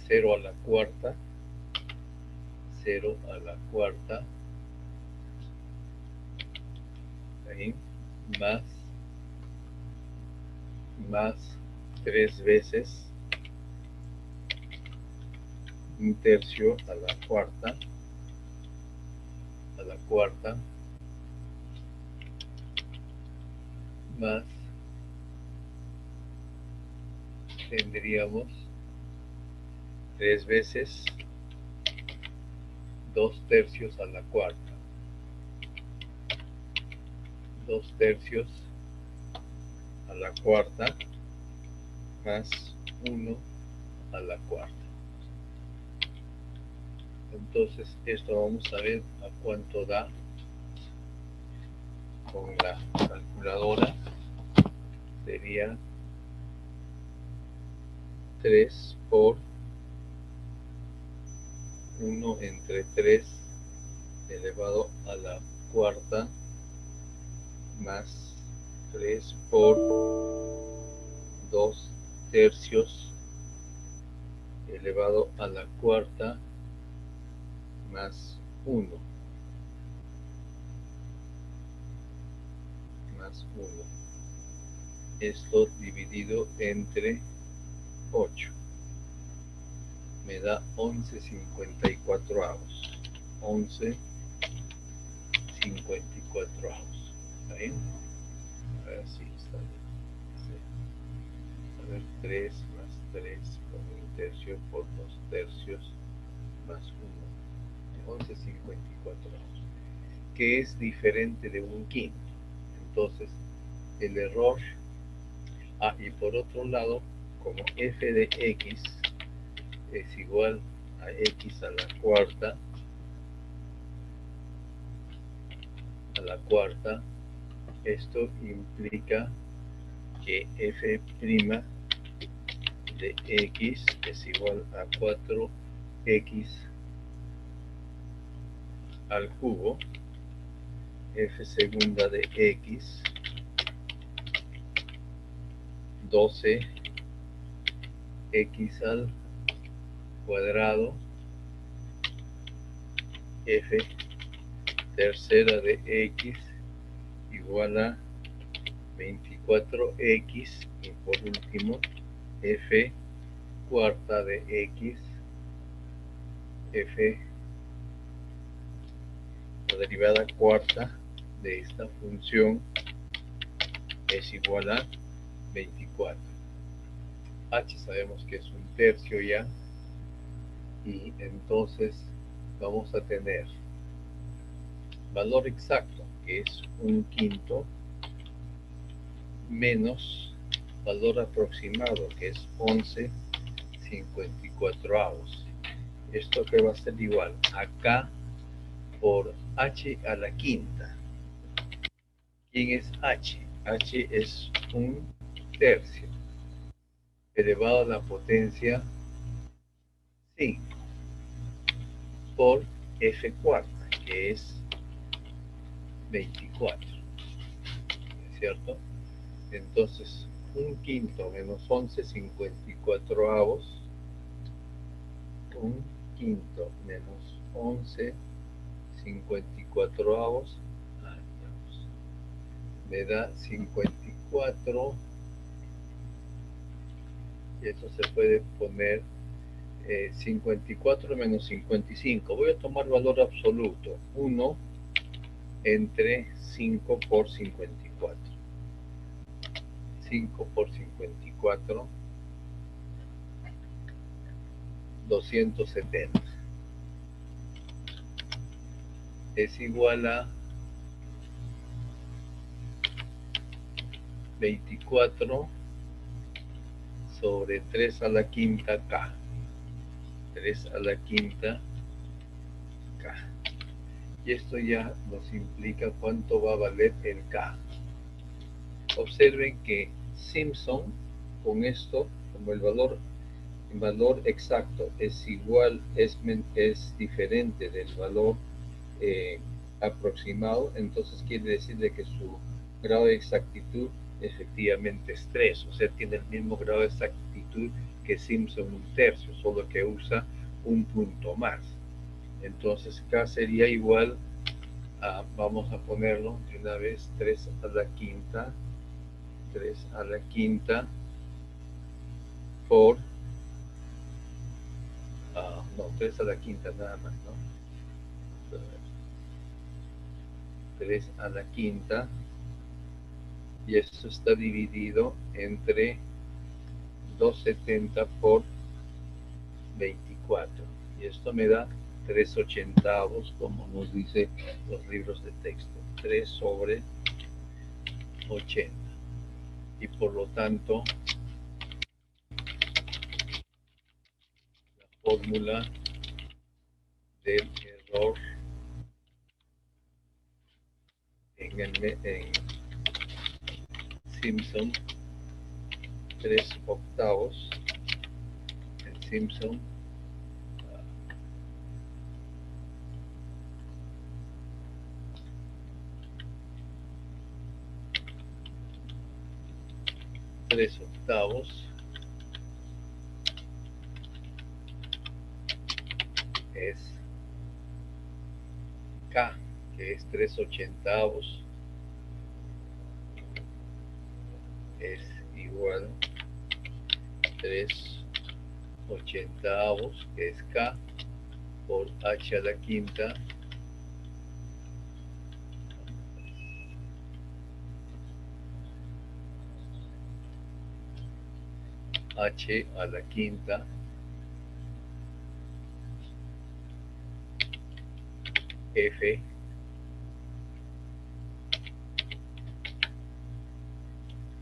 0 a la cuarta, 0 a la cuarta, ¿está bien? Más 3 veces un tercio a la cuarta, más tendríamos 3 veces 2 tercios a la cuarta, 2 tercios a la cuarta más 1 a la cuarta. Entonces esto vamos a ver a cuánto da con la calculadora. Sería 3 por 1 entre 3 elevado a la cuarta más 3 por 2 tercios elevado a la cuarta más 1 esto dividido entre 8 me da 11/54. 11/54. ¿Está bien? Ahora sí está bien. A ver, 3 más 3 con un tercio por 2 tercios más 1. 11/54, que es diferente de un quinto. Entonces, el error, y por otro lado, como f de x es igual a x a la cuarta, esto implica que f' de x es igual a 4x al cubo, f segunda de x 12x al cuadrado, f tercera de x igual a 24x, y por último f cuarta de x, f la derivada cuarta de esta función es igual a 24. H sabemos que es un tercio ya, y entonces vamos a tener valor exacto, que es un quinto, menos valor aproximado, que es 11/54. Esto que va a ser igual a K por H a la quinta. ¿Quién es H? H es un tercio. elevado a la potencia 5 por f cuarta, que es 24, ¿es cierto? Entonces, un quinto menos 11, 54avos. Un quinto menos 11, 54avos. Me da 54. Y eso se puede poner 54 menos 55. Voy a tomar valor absoluto. 1 entre 5 por 54. 5 por 54, 270. Es igual a 24 sobre 3 a la quinta K. 3 a la quinta K. Y esto ya nos implica cuánto va a valer el K. Observen que Simpson, con esto, como el valor exacto es igual, es diferente del valor aproximado, entonces quiere decir de que su grado de exactitud efectivamente es 3, o sea, tiene el mismo grado de exactitud que Simpson 1/3, solo que usa un punto más. Entonces K sería igual a, vamos a ponerlo de una vez, 3 a la quinta, 3 a la quinta por, no, 3 a la quinta nada más, ¿no? 3 a la quinta, y esto está dividido entre 270 por 24, y esto me da 3/80, como nos dice los libros de texto, 3 sobre 80, y por lo tanto la fórmula del error en Simpson 3/8, en Simpson tres octavos es K, que es 3/80, es igual a 3/80, que es K, por H a la quinta H a la quinta F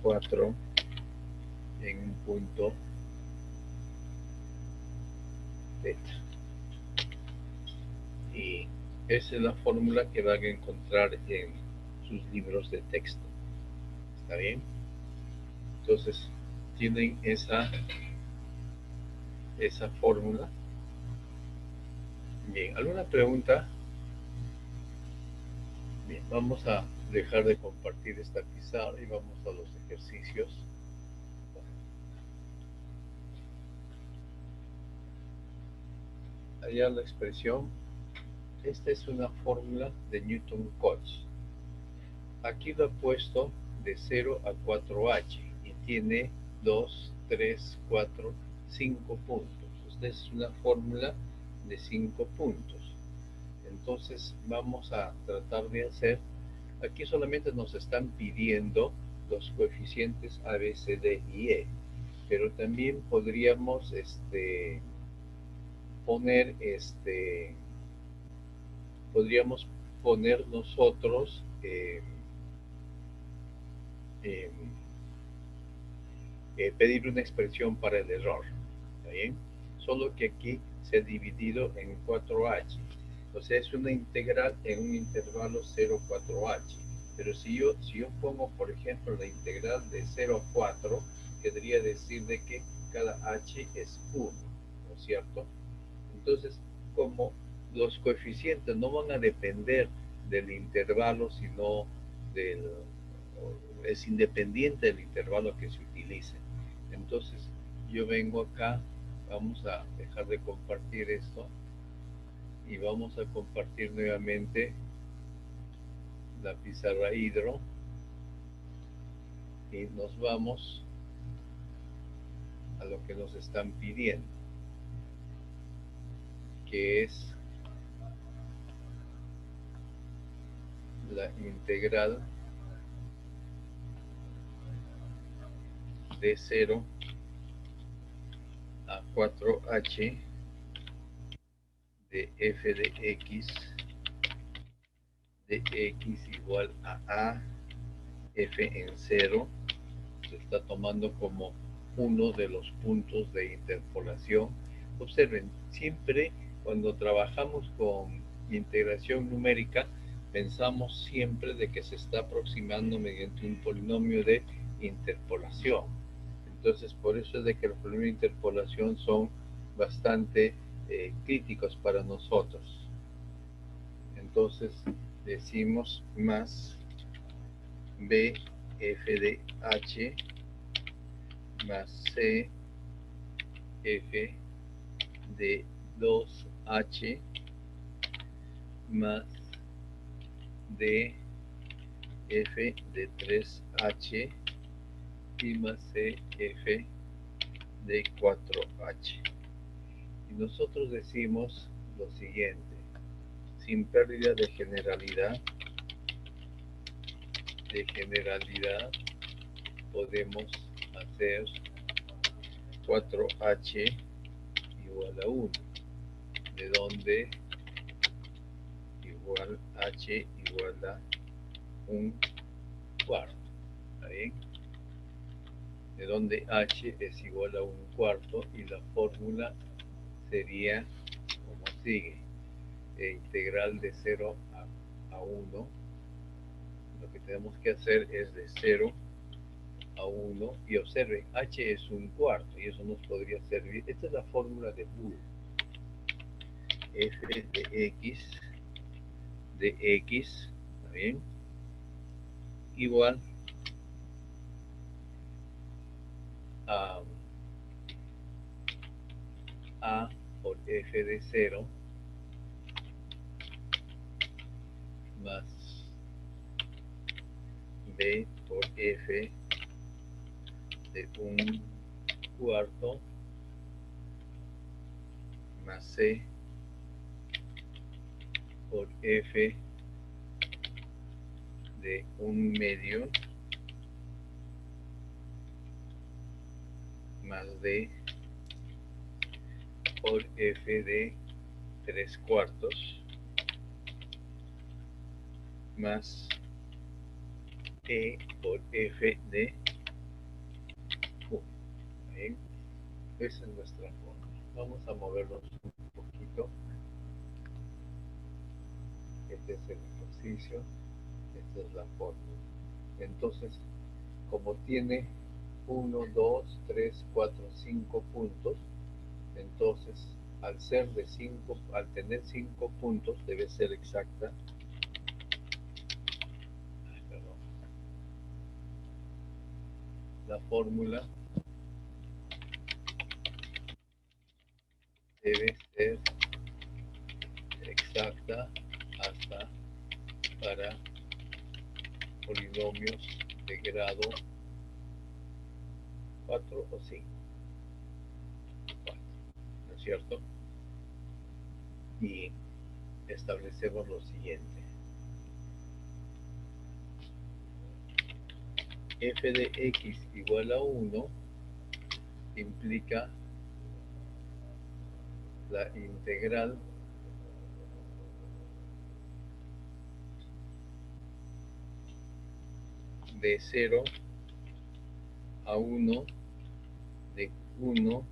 cuatro en un punto beta. Y esa es la fórmula que van a encontrar en sus libros de texto. ¿Está bien? Entonces, tienen esa fórmula. Bien, ¿alguna pregunta? Bien, vamos a dejar de compartir esta pizarra y vamos a los ejercicios. Allá la expresión. Esta es una fórmula de Newton-Cotes. Aquí lo he puesto de 0 a 4h y tiene 2, 3, 4, 5 puntos. Esta es una fórmula de 5 puntos. Entonces vamos a tratar de hacer, aquí solamente nos están pidiendo los coeficientes A, B, C, D y E, pero también podríamos poner nosotros pedir una expresión para el error. ¿Está bien? Solo que aquí se ha dividido en 4h. O sea, es una integral en un intervalo 0, 4h. Pero si yo pongo, por ejemplo, la integral de 0 a 4, querría decir de que cada h es 1, ¿no es cierto? Entonces, como los coeficientes no van a depender del intervalo, sino del, es independiente del intervalo que se utilice. Entonces, yo vengo acá, vamos a dejar de compartir esto y vamos a compartir nuevamente la pizarra hidro y nos vamos a lo que nos están pidiendo, que es la integral de 0 a 4h de f de x igual a f en 0. Se está tomando como uno de los puntos de interpolación. Observen, siempre cuando trabajamos con integración numérica, pensamos siempre de que se está aproximando mediante un polinomio de interpolación. Entonces, por eso es de que los polinomios de interpolación son bastante críticos para nosotros. Entonces, decimos más b f de h más c f de 2h más d f de 3h y más c f de 4h. Y nosotros decimos lo siguiente, sin pérdida de generalidad podemos hacer 4h igual a 1, de donde igual h igual a 1/4, ¿está bien? De donde h es igual a 1/4 y la fórmula sería como sigue, integral de 0 a 1, lo que tenemos que hacer es de 0 a 1, y observen, h es 1/4 y eso nos podría servir. Esta es la fórmula de Boole. F de x, ¿está bien? Igual a por f de 0 más b por f de 1/4 más c por f de 1/2 más d por f de 3/4 más e por f de 1. Bien, esa es nuestra forma. Vamos a movernos un poquito. Este es el ejercicio, esta es la fórmula. Entonces, como tiene 1, 2, 3, 4, 5 puntos, entonces al ser de 5, al tener 5 puntos, debe ser exacta. La fórmula debe ser exacta hasta para polinomios de grado 4 o 5. 4, ¿no es cierto? Y establecemos lo siguiente. F de x igual a 1 implica la integral de 0 a 1 de 1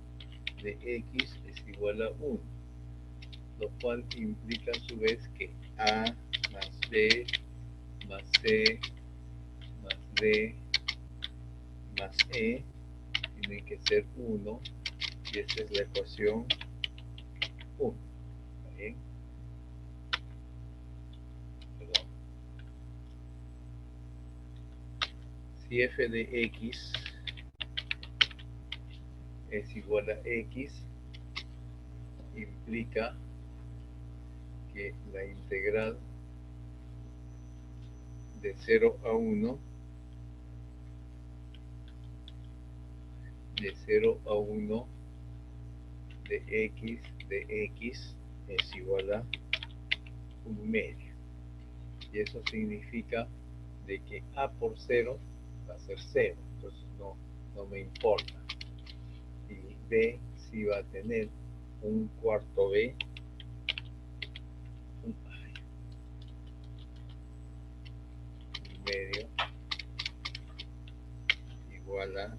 de x es igual a 1, lo cual implica a su vez que a más b más c más d más e tiene que ser 1 y esta es la ecuación 1. ¿Está bien? Perdón. Si f de x es igual a x, implica que la integral de 0 a 1 de 0 a 1 de x es igual a 1/2. Y eso significa de que a por 0 va a ser 0, entonces no me importa. Y b sí va a tener 1/4 b medio igual a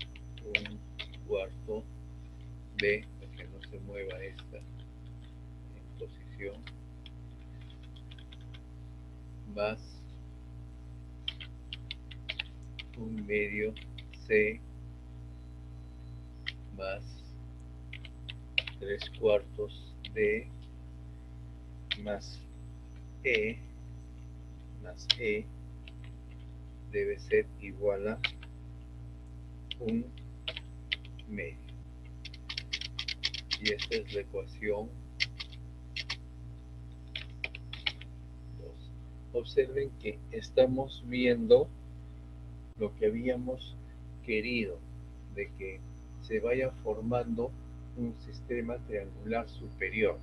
1/4 b, para que no se mueva esta en posición, más 1/2 c más 3/4 d más e debe ser igual a 1/2. Y esta es la ecuación 2. Observen que estamos viendo lo que habíamos querido, de que se vaya formando un sistema triangular superior.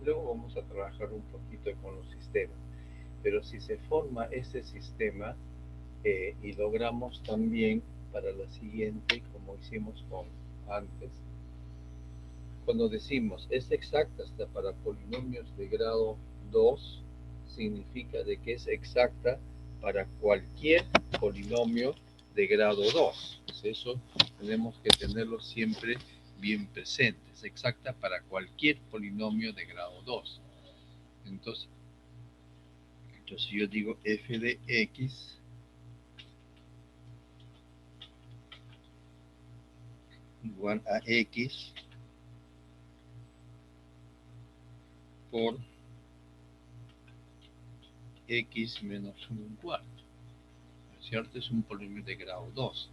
Luego vamos a trabajar un poquito con los sistemas. Pero si se forma ese sistema y logramos también para la siguiente, como hicimos con antes, cuando decimos es exacta hasta para polinomios de grado 2, significa de que es exacta para cualquier polinomio de grado 2. Pues eso tenemos que tenerlo siempre bien presente. Es exacta para cualquier polinomio de grado 2. Entonces yo digo f de x igual a x por x menos 1/4. ¿No es cierto? Es un polinomio de grado 2.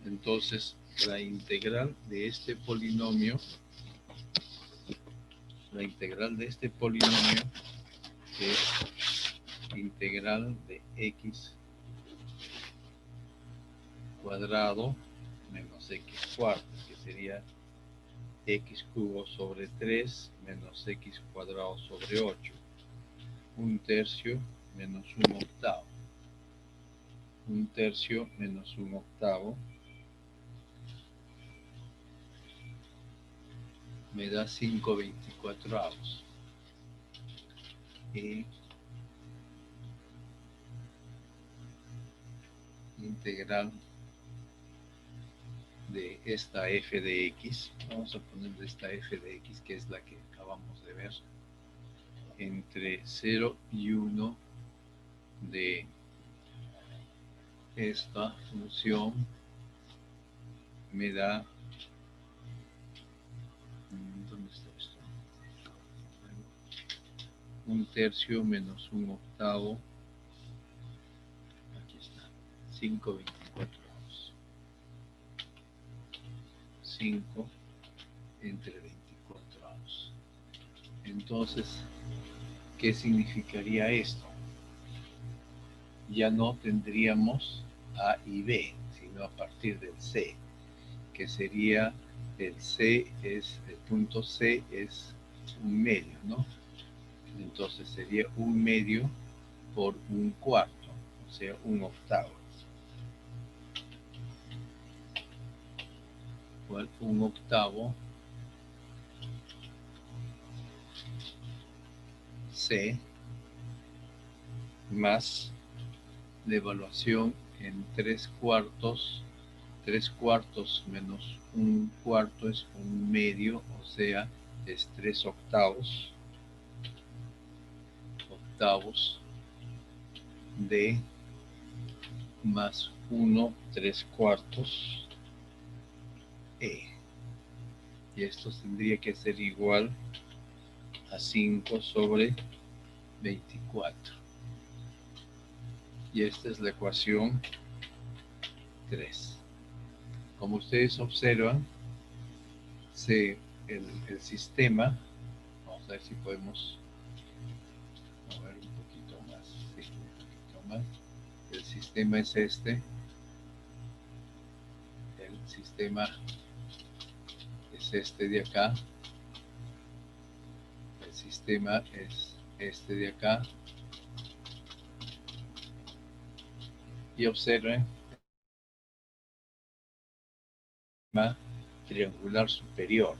Entonces, la integral de este polinomio, es integral de x cuadrado menos x cuarto, que sería x cubo sobre 3 menos x cuadrado sobre 8. 1/3 menos 1/8. 1/3 menos 1/8 me da 5/24. Y integral de esta f de x, vamos a ponerle esta f de x, que es la que acabamos de ver, entre 0 y 1 de esta función me da, ¿dónde está esto? 1/3 menos 1/8, aquí está, 5/24. 5 entre 24. Entonces, ¿qué significaría esto? Ya no tendríamos A y B, sino a partir del C, que sería el punto C es 1/2, ¿no? Entonces sería 1/2 por 1/4, o sea, 1/8. Igual 1/8 C más la evaluación en 3/4. 3/4 menos 1/4 es 1/2, o sea, es 3/8 de más 1/3 E. Y esto tendría que ser igual a 5 sobre 24. Y esta es la ecuación 3. Como ustedes observan, el sistema, vamos a ver si podemos mover un poquito más, sí, un poquito más. El sistema es este, el sistema es este de acá, el sistema es este de acá, y observen el triangular superior,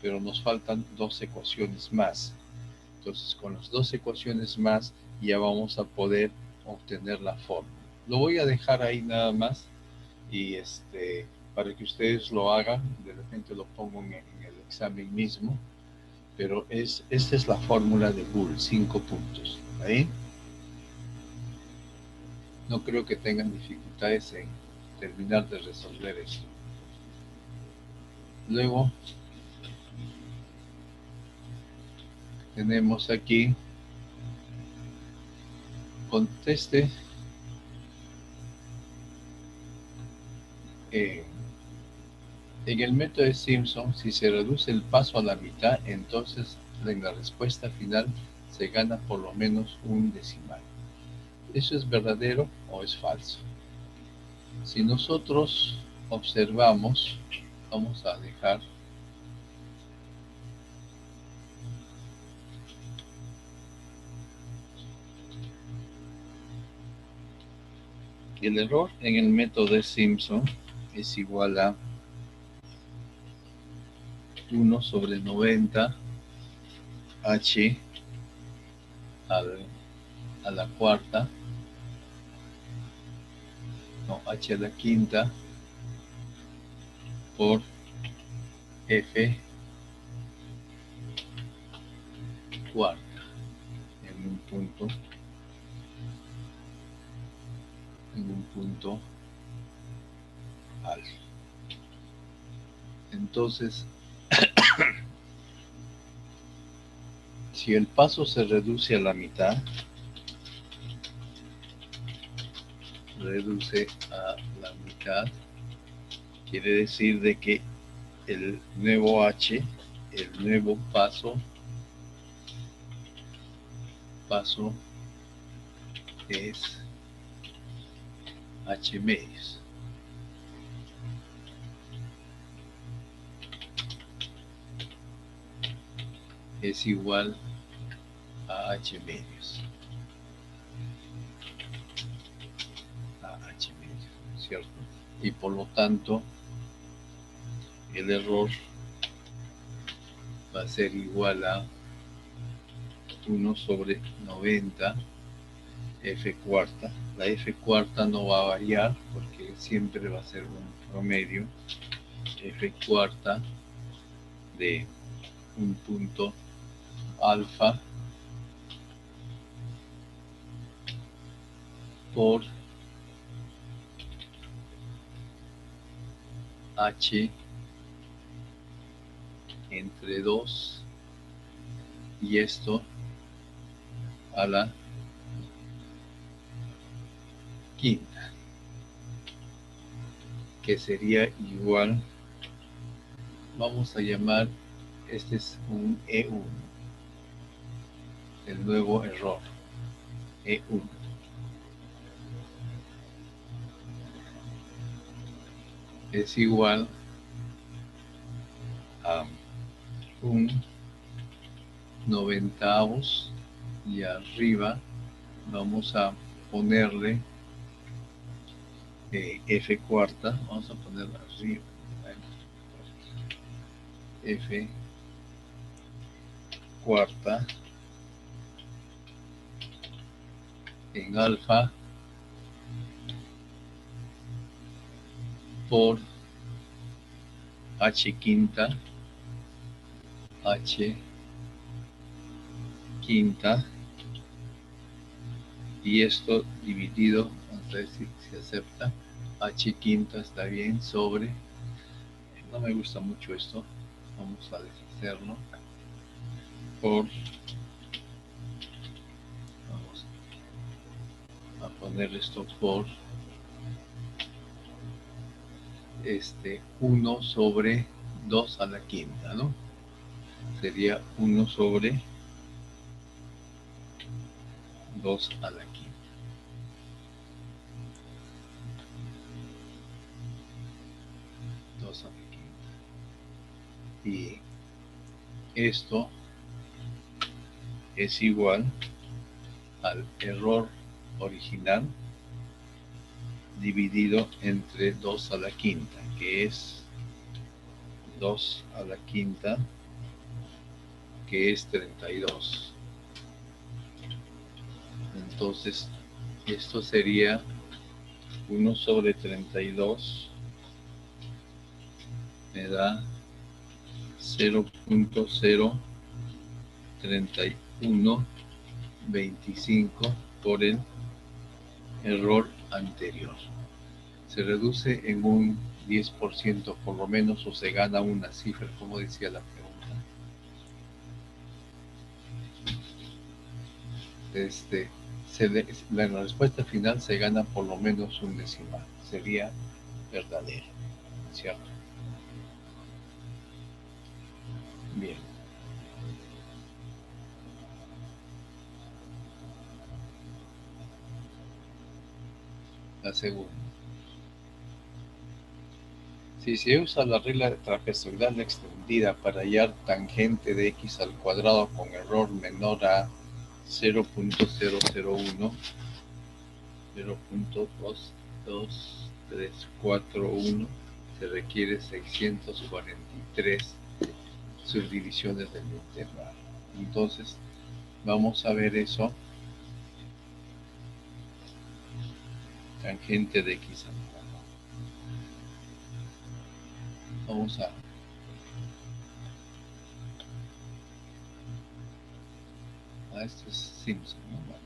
pero nos faltan dos ecuaciones más. Entonces, con las dos ecuaciones más ya vamos a poder obtener la fórmula. Lo voy a dejar ahí nada más y para que ustedes lo hagan. De repente lo pongo en el examen mismo, pero esta es la fórmula de Boole, 5 puntos. ¿Ahí? No creo que tengan dificultades en terminar de resolver esto. Luego tenemos aquí, conteste en el método de Simpson. Si se reduce el paso a la mitad, entonces en la respuesta final se gana por lo menos un decimal. ¿Eso es verdadero o es falso? Si nosotros observamos, vamos a dejar el error en el método de Simpson es igual a 1 sobre 90 h a la cuarta, no, h a la quinta por f cuarta en un punto alfa. Entonces, si el paso se reduce a la mitad, quiere decir de que el nuevo h, el nuevo paso es h medios. Es igual a h medios. ¿Cierto? Y por lo tanto, el error va a ser igual a 1 sobre 90 f cuarta. La f cuarta no va a variar porque siempre va a ser un promedio. F cuarta de un punto alfa por h entre 2 y esto a la quinta, que sería igual, vamos a llamar, este es un E1, el nuevo error, E1. Es igual a un 90avos y arriba vamos a ponerle f cuarta, vamos a ponerla arriba, f cuarta en alfa por h quinta y esto dividido, vamos a ver si se acepta, h quinta está bien, sobre no me gusta mucho esto. Vamos a deshacerlo por, vamos a poner esto por 1 sobre 2 a la quinta, ¿no? Sería 1 sobre 2 a la quinta. Y esto es igual al error original dividido entre 2 a la quinta, que es 2 a la quinta, que es 32. Entonces, esto sería 1 sobre 32, me da 0.03125 por el error anterior. Se reduce en un 10% por lo menos, o se gana una cifra, como decía la pregunta. La respuesta final se gana por lo menos un decimal. Sería verdadero, ¿cierto? Bien. La segunda. Si se usa la regla trapezoidal extendida para hallar tangente de x al cuadrado con error menor a 0.001, 0.22341, se requiere 643 subdivisiones del intervalo. Entonces, vamos a ver eso. Tangente de x al cuadrado. Vamos a esto es Simpson, ¿no? Bueno.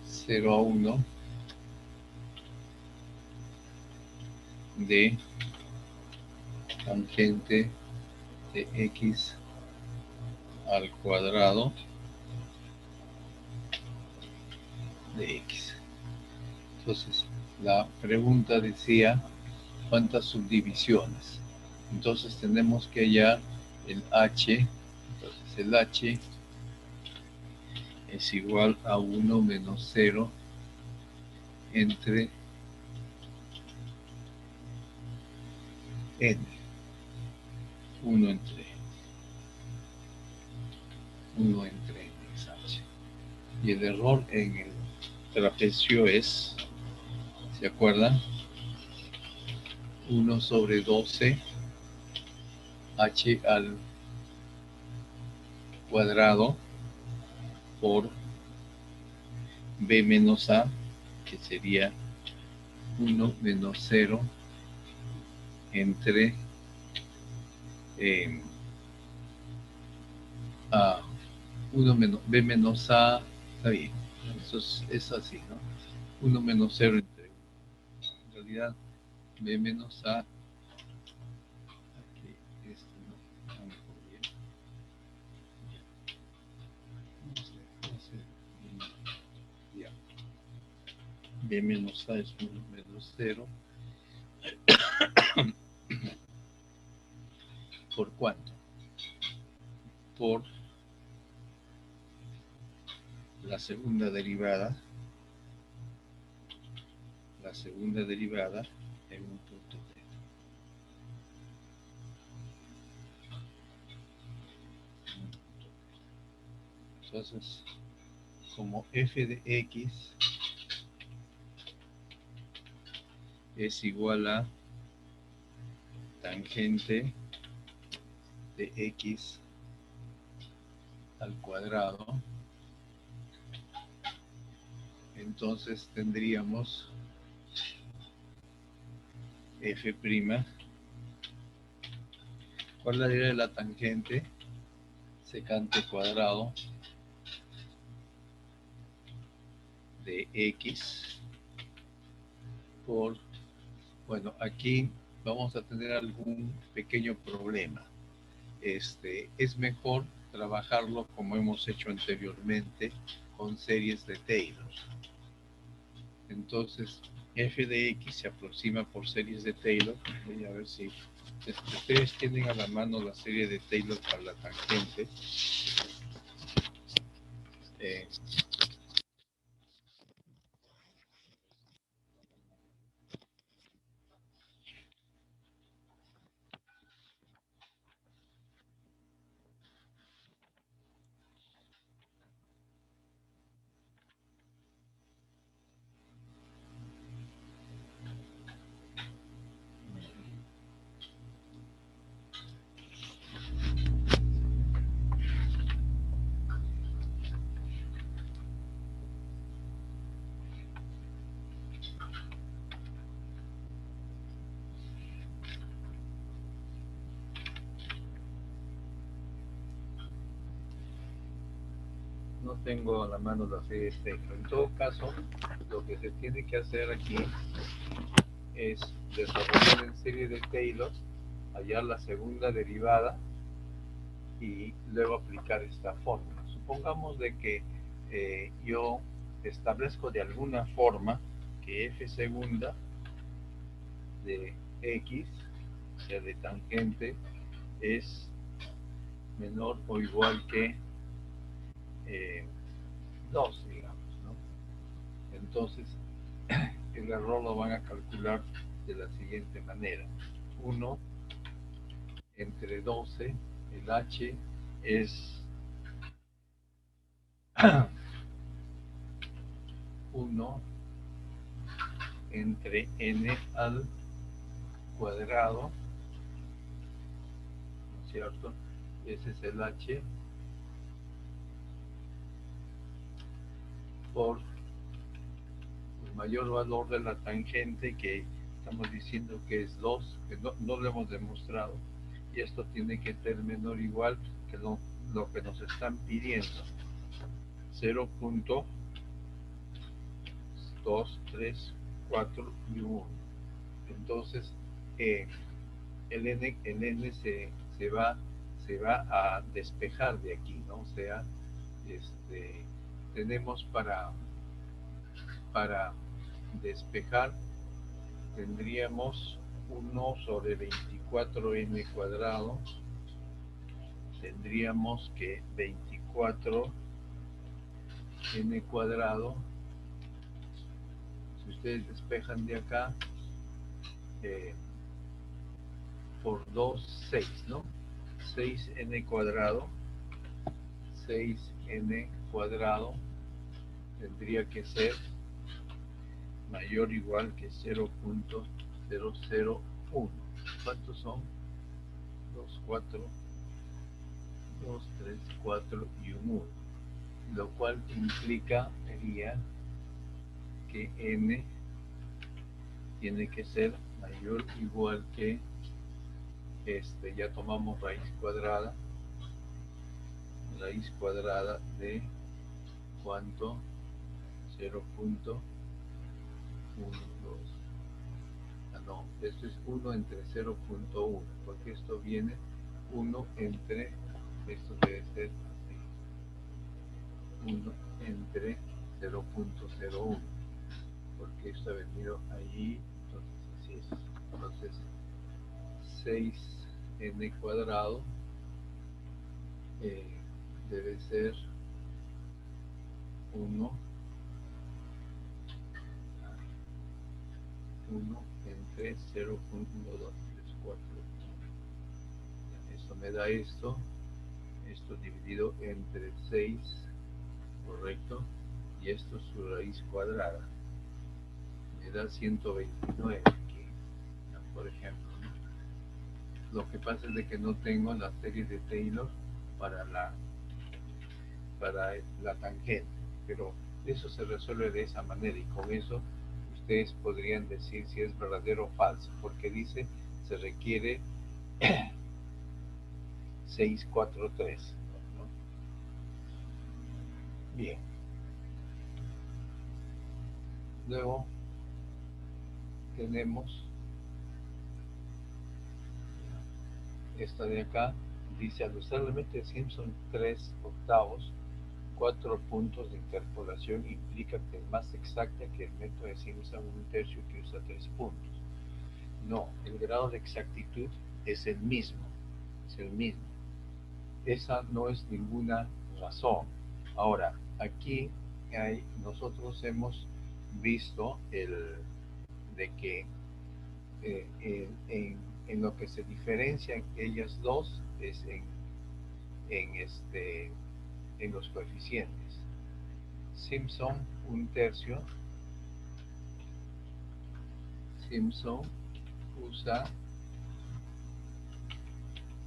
0 a 1 de tangente de x al cuadrado de x. Entonces, la pregunta decía cuántas subdivisiones. Entonces tenemos que hallar el h. Entonces el h es igual a 1 menos 0 entre n. 1 entre n es h. Y el error en el trapecio es, ¿se acuerdan? 1 sobre 12 h al cuadrado por b menos a, que sería 1 menos 0 entre a 1 menos b menos a, está bien, eso es así, ¿no? 1 menos 0 entre 1. En realidad, b menos a, aquí, no, bien. Ya. B menos a es 1 menos 0. ¿Por cuánto? Por la segunda derivada en un punto T. Entonces, como f de x es igual a tangente de x al cuadrado, entonces tendríamos f'. ¿Cuál sería la tangente? Secante cuadrado de x Bueno, aquí vamos a tener algún pequeño problema. Es mejor trabajarlo como hemos hecho anteriormente con series de Taylor. Entonces, f de x se aproxima por series de Taylor. Voy a ver si ustedes tienen a la mano la serie de Taylor para la tangente. No tengo a la mano la serie de Taylor. En todo caso, lo que se tiene que hacer aquí es desarrollar en serie de Taylor, hallar la segunda derivada y luego aplicar esta fórmula. Supongamos de que yo establezco de alguna forma que f segunda de x, o sea, de tangente, es menor o igual que 2, digamos, ¿no? Entonces, el error lo van a calcular de la siguiente manera. 1 entre 12, el h es 1 entre n al cuadrado, ¿no es cierto? Ese es el h por el mayor valor de la tangente, que estamos diciendo que es 2, que no lo hemos demostrado, y esto tiene que ser menor o igual que lo que nos están pidiendo, 0.234 y 1. Entonces el n se va a despejar de aquí, ¿no? O sea, tenemos para despejar, tendríamos 1 sobre 24n cuadrado, tendríamos que 24n cuadrado, si ustedes despejan de acá, por 2, 6, ¿no? 6n cuadrado, 6n cuadrado tendría que ser mayor o igual que 0.001. ¿Cuántos son? 2, 4, 2, 3, 4 y un 1. Lo cual implicaría que n tiene que ser mayor o igual que, ya tomamos raíz cuadrada de ¿cuánto? 0.12. No, esto es 1 entre 0.1, porque esto viene 1 entre, esto debe ser así, 1 entre 0.01, porque esto ha venido allí, entonces así es. Entonces 6n cuadrado debe ser 1 entre 0.1234. Esto me da esto dividido entre 6, correcto, y esto es su raíz cuadrada, me da 129 aquí, por ejemplo, ¿no? Lo que pasa es de que no tengo la serie de Taylor para la tangente, pero eso se resuelve de esa manera, y con eso ustedes podrían decir si es verdadero o falso, porque dice se requiere 643, ¿no? Bien. Luego tenemos esta de acá, dice al usar el método de Simpson 3/8, 4 puntos de interpolación implica que es más exacta que el método de Simpson 1/3 que usa 3 puntos. No, el grado de exactitud es el mismo, Esa no es ninguna razón. Ahora, aquí nosotros hemos visto de que en lo que se diferencian ellas dos es en los coeficientes. Simpson 1/3, Simpson usa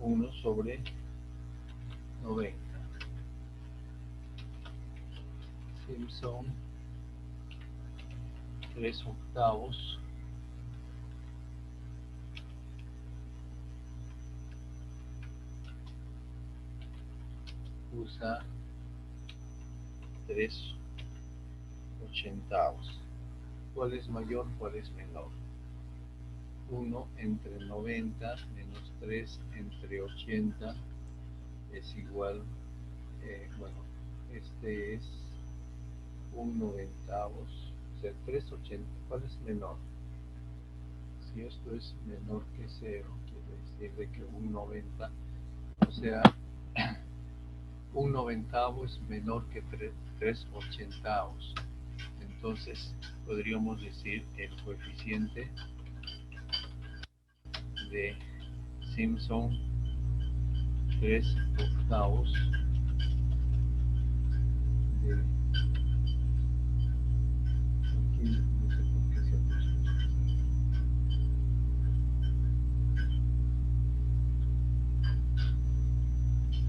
1/90. Simpson 3/8 usa 3/80. ¿Cuál es mayor? ¿Cuál es menor? 1 entre 90 menos 3 entre 80 es igual, bueno, este es 1/90, o sea, 3/80. ¿Cuál es menor? Si esto es menor que 0, quiere decir de que 1/90, o sea, 1/90 es menor que 3/80. Entonces podríamos decir el coeficiente de Simpson 3/8 de aquí, no sé por qué se puso.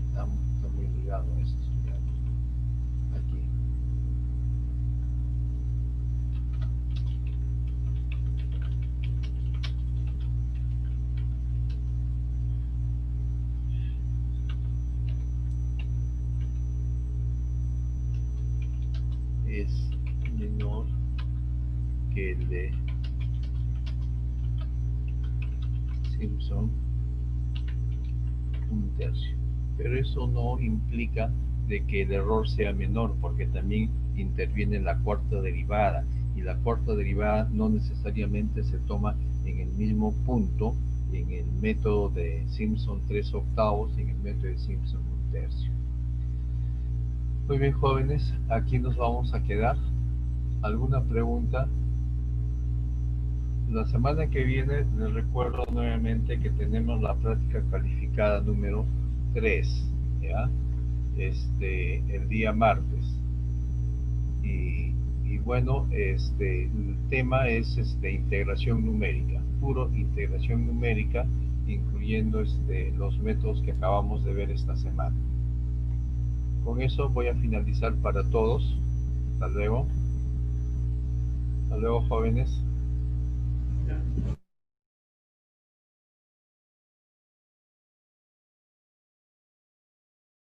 Está muy ligado a esto. Aquí. Es menor que el de Simpson 1/3. Pero eso no implica de que el error sea menor, porque también interviene la cuarta derivada, y la cuarta derivada no necesariamente se toma en el mismo punto en el método de Simpson 3/8 y en el método de Simpson 1/3. Muy bien, jóvenes, aquí nos vamos a quedar. ¿Alguna pregunta? La semana que viene les recuerdo nuevamente que tenemos la práctica calificada número 3, ¿ya? El día martes. Y bueno, el tema es integración numérica, puro integración numérica, incluyendo los métodos que acabamos de ver esta semana. Con eso voy a finalizar para todos. Hasta luego. Hasta luego, jóvenes.